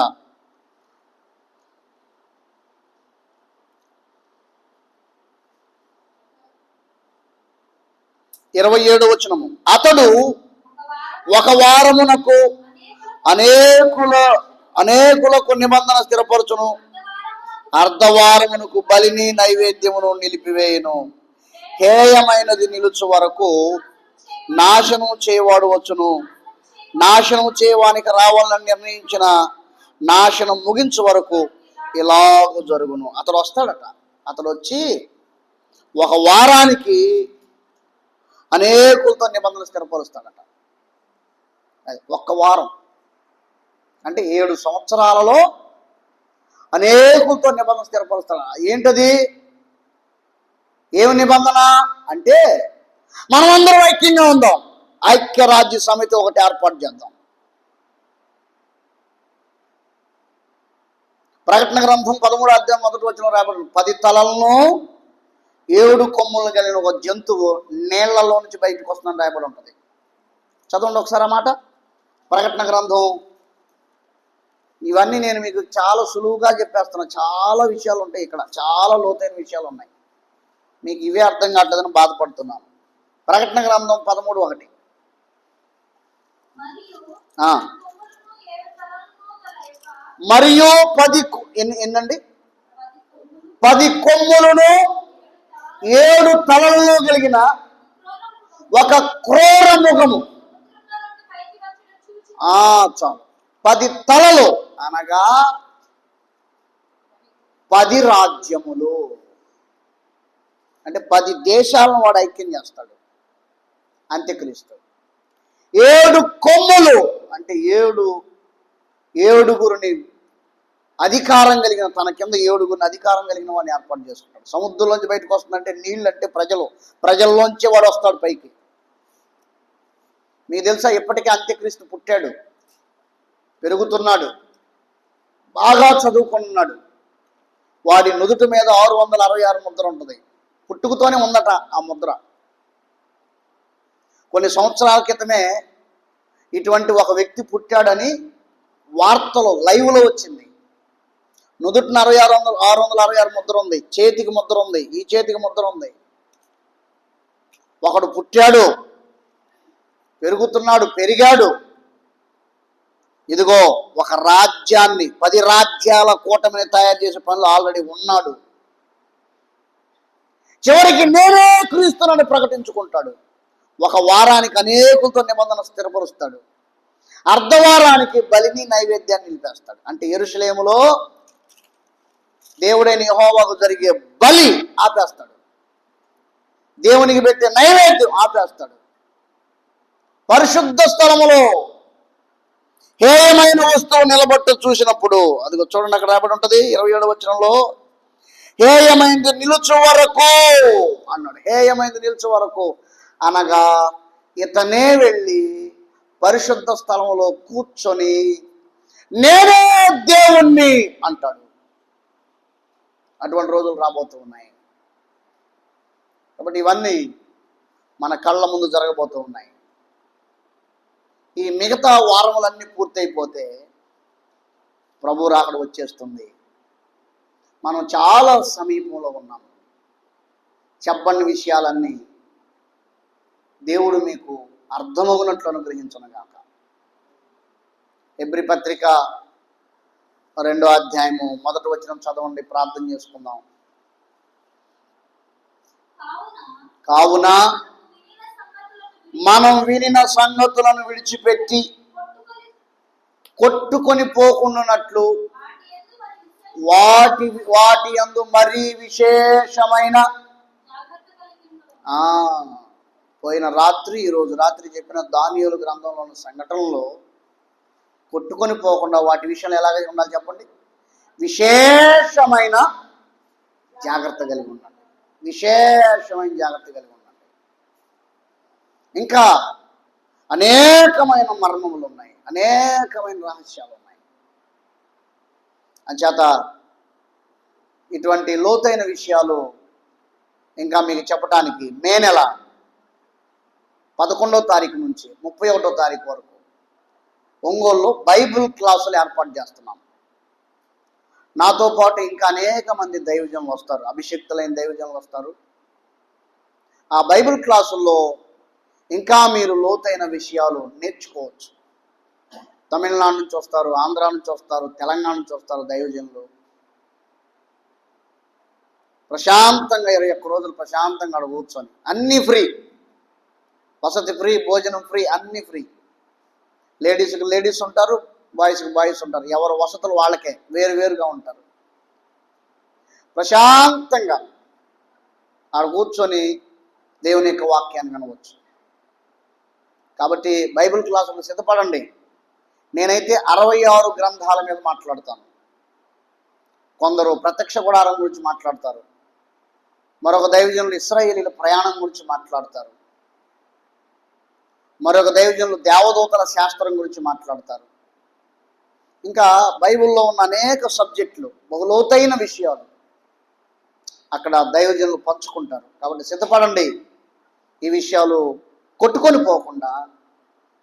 ఇరవై 27వ వచనము, అతడు ఒక వారమునకు అనేకులకు నిబంధన స్థిరపరచును, అర్ధవారమునకు బలిని నైవేద్యమును నిలిపివేయును, హేయమైనది నిలుచు వరకు నాశనం చేయవాడు వచ్చును, నాశనం చేయవానికి రావాలని నిర్ణయించిన నాశనం ముగించు వరకు ఇలాగ జరుగును. అతడు వస్తాడట. అతడు వచ్చి ఒక వారానికి అనేకులతో నిబంధనలు స్థిరపరుస్తాడట. ఒక్క వారం అంటే 7 సంవత్సరాలలో అనేకులతో నిబంధన స్థిరపరుస్తాడు. ఏంటది? ఏమి నిబంధన అంటే, మనమందరం ఐక్యంగా ఉందాం, ఐక్యరాజ్య సమితి ఒకటి ఏర్పాటు చేద్దాం. ప్రకటన గ్రంథం 13వ అధ్యాయం 1వ వచనం రాబడి, 10 తలలను 7 కొమ్ములు కలిగిన ఒక జంతువు నీళ్లలో నుంచి బయటకు వస్తుందని రాయబడి ఉంటుంది. చదవండి ఒకసారి ఆ మాట. ప్రకటన గ్రంథం. ఇవన్నీ నేను మీకు చాలా సులువుగా చెప్పేస్తున్నా. చాలా విషయాలు ఉంటాయి ఇక్కడ, చాలా లోతైన విషయాలు ఉన్నాయి. మీకు ఇవే అర్థం కావట్లేదని బాధపడుతున్నాను. ప్రకటన గ్రంథం 13:1. మరియు 10 కొమ్ములను 7 తలలను కలిగిన ఒక క్రూర ముఖము. చాలు. 10 తలలు అనగా 10 రాజ్యములు, అంటే 10 దేశాలను వాడు ఐక్యం చేస్తాడు అంత్యక్రీస్తు. 7 కొమ్ములు అంటే 7గురిని అధికారం కలిగిన, తన కింద 7గురిని అధికారం కలిగిన వాడిని ఏర్పాటు చేసుకుంటాడు. సముద్రంలోంచి బయటకు వస్తుందంటే నీళ్ళు అంటే ప్రజల్లోంచి వాడు వస్తాడు పైకి. మీకు తెలుసా, ఇప్పటికే అంత్యక్రీస్తు పుట్టాడు, పెరుగుతున్నాడు, బాగా చదువుకున్నాడు. వాడి నుదుటి మీద 666 ముద్ర ఉంటుంది. పుట్టుకతోనే ఉందట ఆ ముద్ర. కొన్ని సంవత్సరాల క్రితమే ఇటువంటి ఒక వ్యక్తి పుట్టాడని వార్తలో లైవ్లో వచ్చింది. నుదుటిన 666 ముద్ర ఉంది, చేతికి ముద్ర ఉంది, ఈ చేతికి ముద్ర ఉంది. ఒకడు పుట్టాడు, పెరుగుతున్నాడు, పెరిగాడు. ఇదిగో ఒక రాజ్యాన్ని, 10 రాజ్యాల కూటమిని తయారు చేసే పనులు ఆల్రెడీ ఉన్నాడు. చివరికి నేనే క్రీస్తునని ప్రకటించుకుంటాడు. ఒక వారానికి అనేకులతో నిబంధన స్థిరపరుస్తాడు. అర్ధవారానికి బలిని నైవేద్యాన్ని నిలిపేస్తాడు. అంటే యెరూషలేములో దేవుడైన యెహోవాకు జరిగే బలి ఆపేస్తాడు, దేవునికి పెట్టే నైవేద్యం ఆపేస్తాడు. పరిశుద్ధ స్థలములో హేయమైన వస్తువు నిలబట్టు చూసినప్పుడు, అదిగో చూడండి అక్కడ రాబడి ఉంటుంది 27వ వచనంలో, హేయమైంది నిలుచు వరకు అన్నాడు. హేయమైంది నిలుచు వరకు అనగా ఇతనే వెళ్ళి పరిశుద్ధ స్థలంలో కూర్చొని నేనే దేవుణ్ణి అంటాడు. అటువంటి రోజులు రాబోతూ ఉన్నాయి. కాబట్టి ఇవన్నీ మన కళ్ళ ముందు జరగబోతూ ఉన్నాయి. ఈ మిగతా వారములన్నీ పూర్తయిపోతే ప్రభు రాకడ వచ్చేస్తుంది. మనం చాలా సమీపంలో ఉన్నాము. చెప్పని విషయాలన్నీ దేవుడు మీకు అర్థమగునట్లు అనుగ్రహించునుగాక. హెబ్రీ పత్రిక 2వ అధ్యాయము 1వ వచనం చదవండి, ప్రార్థన చేసుకుందాం. కావున మనం వినిన సంగతులను విడిచిపెట్టి కొట్టుకొని పోకుండానట్లు వాటి యందు మరీ విశేషమైన పోయిన రాత్రి, ఈరోజు రాత్రి చెప్పిన దానియేలు గ్రంథంలో ఉన్న సంఘటనలో కొట్టుకొని పోకుండా వాటి విషయంలో ఎలాగ ఉండాలి చెప్పండి? విశేషమైన జాగ్రత్త కలిగి ఉండండి. విశేషమైన జాగ్రత్త కలిగి ఉండండి. ఇంకా అనేకమైన మర్మములు ఉన్నాయి, అనేకమైన రహస్యాలు ఉన్నాయి. అంచేత ఇటువంటి లోతైన విషయాలు ఇంకా మీకు చెప్పడానికి మే నెల 11వ తారీఖు నుంచి 31వ తారీఖు వరకు ఒంగోలులో బైబిల్ క్లాసులు ఏర్పాటు చేస్తున్నాం. నాతో పాటు ఇంకా అనేక మంది దైవజనులు వస్తారు, అభిషక్తులైన దైవజనులు వస్తారు. ఆ బైబిల్ క్లాసుల్లో ఇంకా మీరు లోతైన విషయాలు నేర్చుకోవచ్చు. తమిళనాడు నుంచి వస్తారు, ఆంధ్ర నుంచి వస్తారు, తెలంగాణ నుంచి వస్తారు దైవజనులు. ప్రశాంతంగా 21 రోజులు ప్రశాంతంగా అక్కడ కూర్చొని, అన్నీ ఫ్రీ, వసతి ఫ్రీ, భోజనం ఫ్రీ, అన్నీ ఫ్రీ. లేడీస్కి లేడీస్ ఉంటారు, బాయ్స్కి బాయ్స్ ఉంటారు. ఎవరు వసతులు వాళ్ళకే, వేరువేరుగా ఉంటారు. ప్రశాంతంగా ఆడ కూర్చొని దేవుని యొక్క వాక్యాన్ని వినవచ్చు. కాబట్టి బైబిల్ క్లాసులు సిద్ధపడండి. నేనైతే 66 గ్రంథాల మీద మాట్లాడతాను. కొందరు ప్రత్యక్ష గుడారం గురించి మాట్లాడతారు, మరొక దైవజనులు ఇశ్రాయేలీల ప్రయాణం గురించి మాట్లాడతారు, మరొక దైవజనులు దేవదూతల శాస్త్రం గురించి మాట్లాడతారు. ఇంకా బైబిల్లో ఉన్న అనేక సబ్జెక్టులు, బహులోతైన విషయాలు అక్కడ దైవజనులు పంచుకుంటారు. కాబట్టి సిద్ధపడండి. ఈ విషయాలు కొట్టుకొని పోకుండా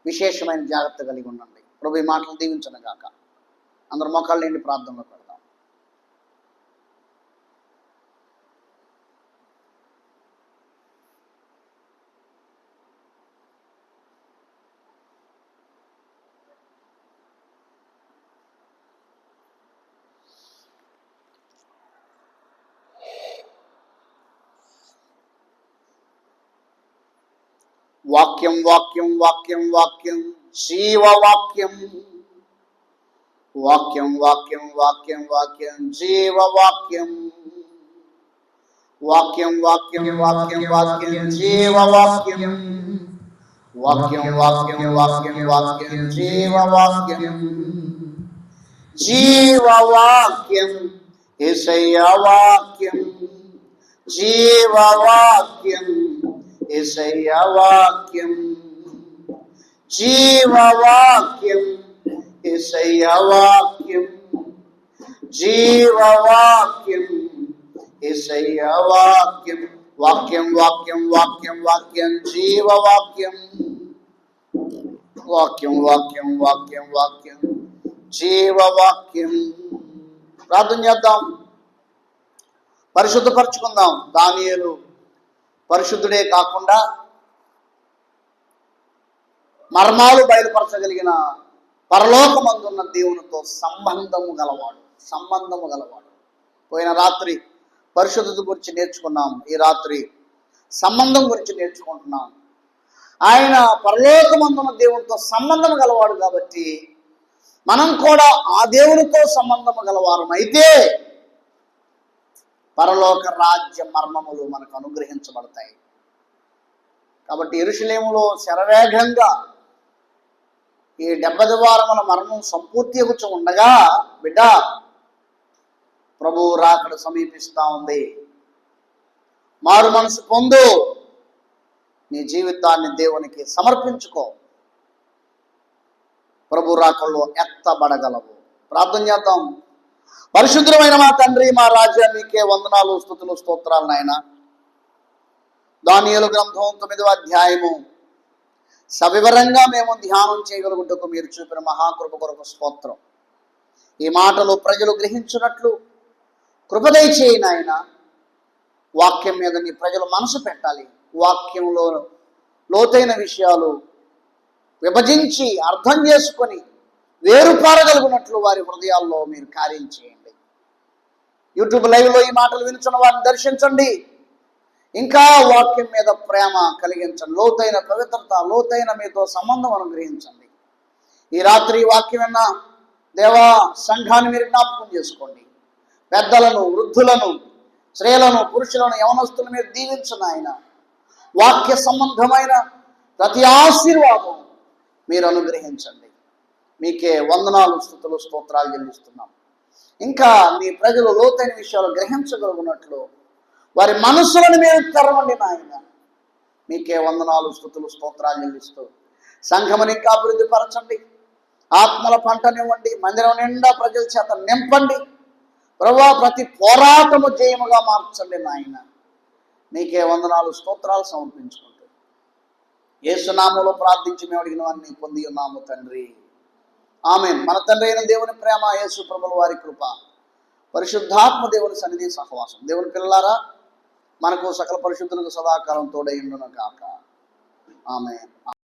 విశేషమైన జాగ్రత్త కలిగి ఉండండి. ప్రభు ఈ మాటలు దీవించను గాక. అందరు మోకాళ్ళ నుండి ప్రార్థనలో పెడదాం. వాక్యం వాక్యం వాక్యం వాక్యం జీవవాక్యం. వాక్యం వాక్యం వాక్యం వాక్యం జీవవాక్యం. వాక్యం వాక్యం వాక్యం వాక్యం జీవవాక్యం. వాక్యం వాక్యం వాక్యం వాక్యం జీవవాక్యం. జీవవాక్యం యేసయ్య వాక్యం. జీవవాక్యం యేసయ్య వాక్యం. జీవవాక్యం యేసయ్య వాక్యం. జీవవాక్యం యేసయ్య వాక్యం. వాక్యం వాక్యం వాక్యం వాక్యం జీవవాక్యం. వాక్యం వాక్యం వాక్యం వాక్యం జీవవాక్యం. ప్రార్థన చేద్దాం, పరిశుద్ధపరచుకుందాం. దానియేలు పరిశుద్ధుడే కాకుండా మర్మాలు బయలుపరచగలిగిన పరలోకమందున్న దేవునితో సంబంధము గలవాడు. పోయిన రాత్రి పరిశుద్ధత గురించి నేర్చుకున్నాం. ఈ రాత్రి సంబంధం గురించి నేర్చుకుంటున్నాం. ఆయన పరలోకమందున్న దేవునితో సంబంధం గలవాడు కాబట్టి మనం కూడా ఆ దేవునితో సంబంధం గలవారం అయితే పరలోక రాజ్య మర్మములు మనకు అనుగ్రహించబడతాయి. కాబట్టి యెరూషలేములో శరవేగంగా ఈ 70 వారముల మరణం సంపూర్తి అగుచు ఉండగా, బిడ్డ, ప్రభువు రాకడ సమీపిస్తా ఉంది. మారు మనసు పొందు, నీ జీవితాన్ని దేవునికి సమర్పించుకో. ప్రభు రాకడలో ఎత్తబడగలవు. ప్రార్థన చేద్దాం. పరిశుద్ధమైన మా తండ్రి, మా రాజా, మీకే వందనాలు, స్తుతులు, స్తోత్రాలు నాయన. దానియేలు గ్రంథం 9వ అధ్యాయము సవివరంగా మేము ధ్యానం చేయగలుగుటకు మీరు చూపిన మహాకృప కొరకు స్తోత్రం. ఈ మాటలు ప్రజలు గ్రహించున్నట్లు కృప దయచేయి నాయన. వాక్యం మీద నీ ప్రజలు మనసు పెట్టాలి. వాక్యంలో లోతైన విషయాలు విభజించి అర్థం చేసుకొని వేరుపారగలుగునట్లు వారి హృదయాల్లో మీరు కార్యం చేయండి. యూట్యూబ్ లైవ్లో ఈ మాటలు వినుచున్న వారిని దర్శించండి. ఇంకా వాక్యం మీద ప్రేమ కలిగించండి. లోతైన పవిత్రత, లోతైన మీతో సంబంధం అనుగ్రహించండి. ఈ రాత్రి వాక్యం విన్న దేవా సంఘాన్ని మీరు జ్ఞాపకం చేసుకోండి. పెద్దలను, వృద్ధులను, స్త్రీలను, పురుషులను, యవనస్తులను మీరు దీవించండి ఆయన. వాక్య సంబంధమైన ప్రతి ఆశీర్వాదం మీరు అనుగ్రహించండి. మీకే వందనాలు, స్తుతులు, స్తోత్రాలు చెల్లిస్తున్నాం. ఇంకా మీ ప్రజలు లోతైన విషయాలు గ్రహించగలుగునట్లు వారి మనస్సులను మీరు తెరవండి నాయన. మీకే వందనాలు, స్తుతులు, స్తోత్రాలు చెల్లిస్తూ సంఘముని ఇంకా అభివృద్ధి పరచండి. ఆత్మల పంటనివ్వండి. మందిరం నిండా ప్రజల చేత నింపండి. ప్రభువా, ప్రతి పోరాటము జయముగా మార్చండి నాయన. నీకే వందనాలు, స్తోత్రాలు సమర్పించుకుంటూ యేసు నామములో ప్రార్థించి మేము అడిగినవన్నీ పొంది ఉన్నాము తండ్రి. ఆమేన్. మన తండ్రి అయిన దేవుని ప్రేమ, యేసు ప్రభుల వారి కృప, పరిశుద్ధాత్మ దేవుని సన్నిధి సహవాసం, దేవుని పిల్లలారా, మనకు సకల పరిశుద్ధులకు సదాకాలం తోడై ఉండును గాక. ఆమేన్.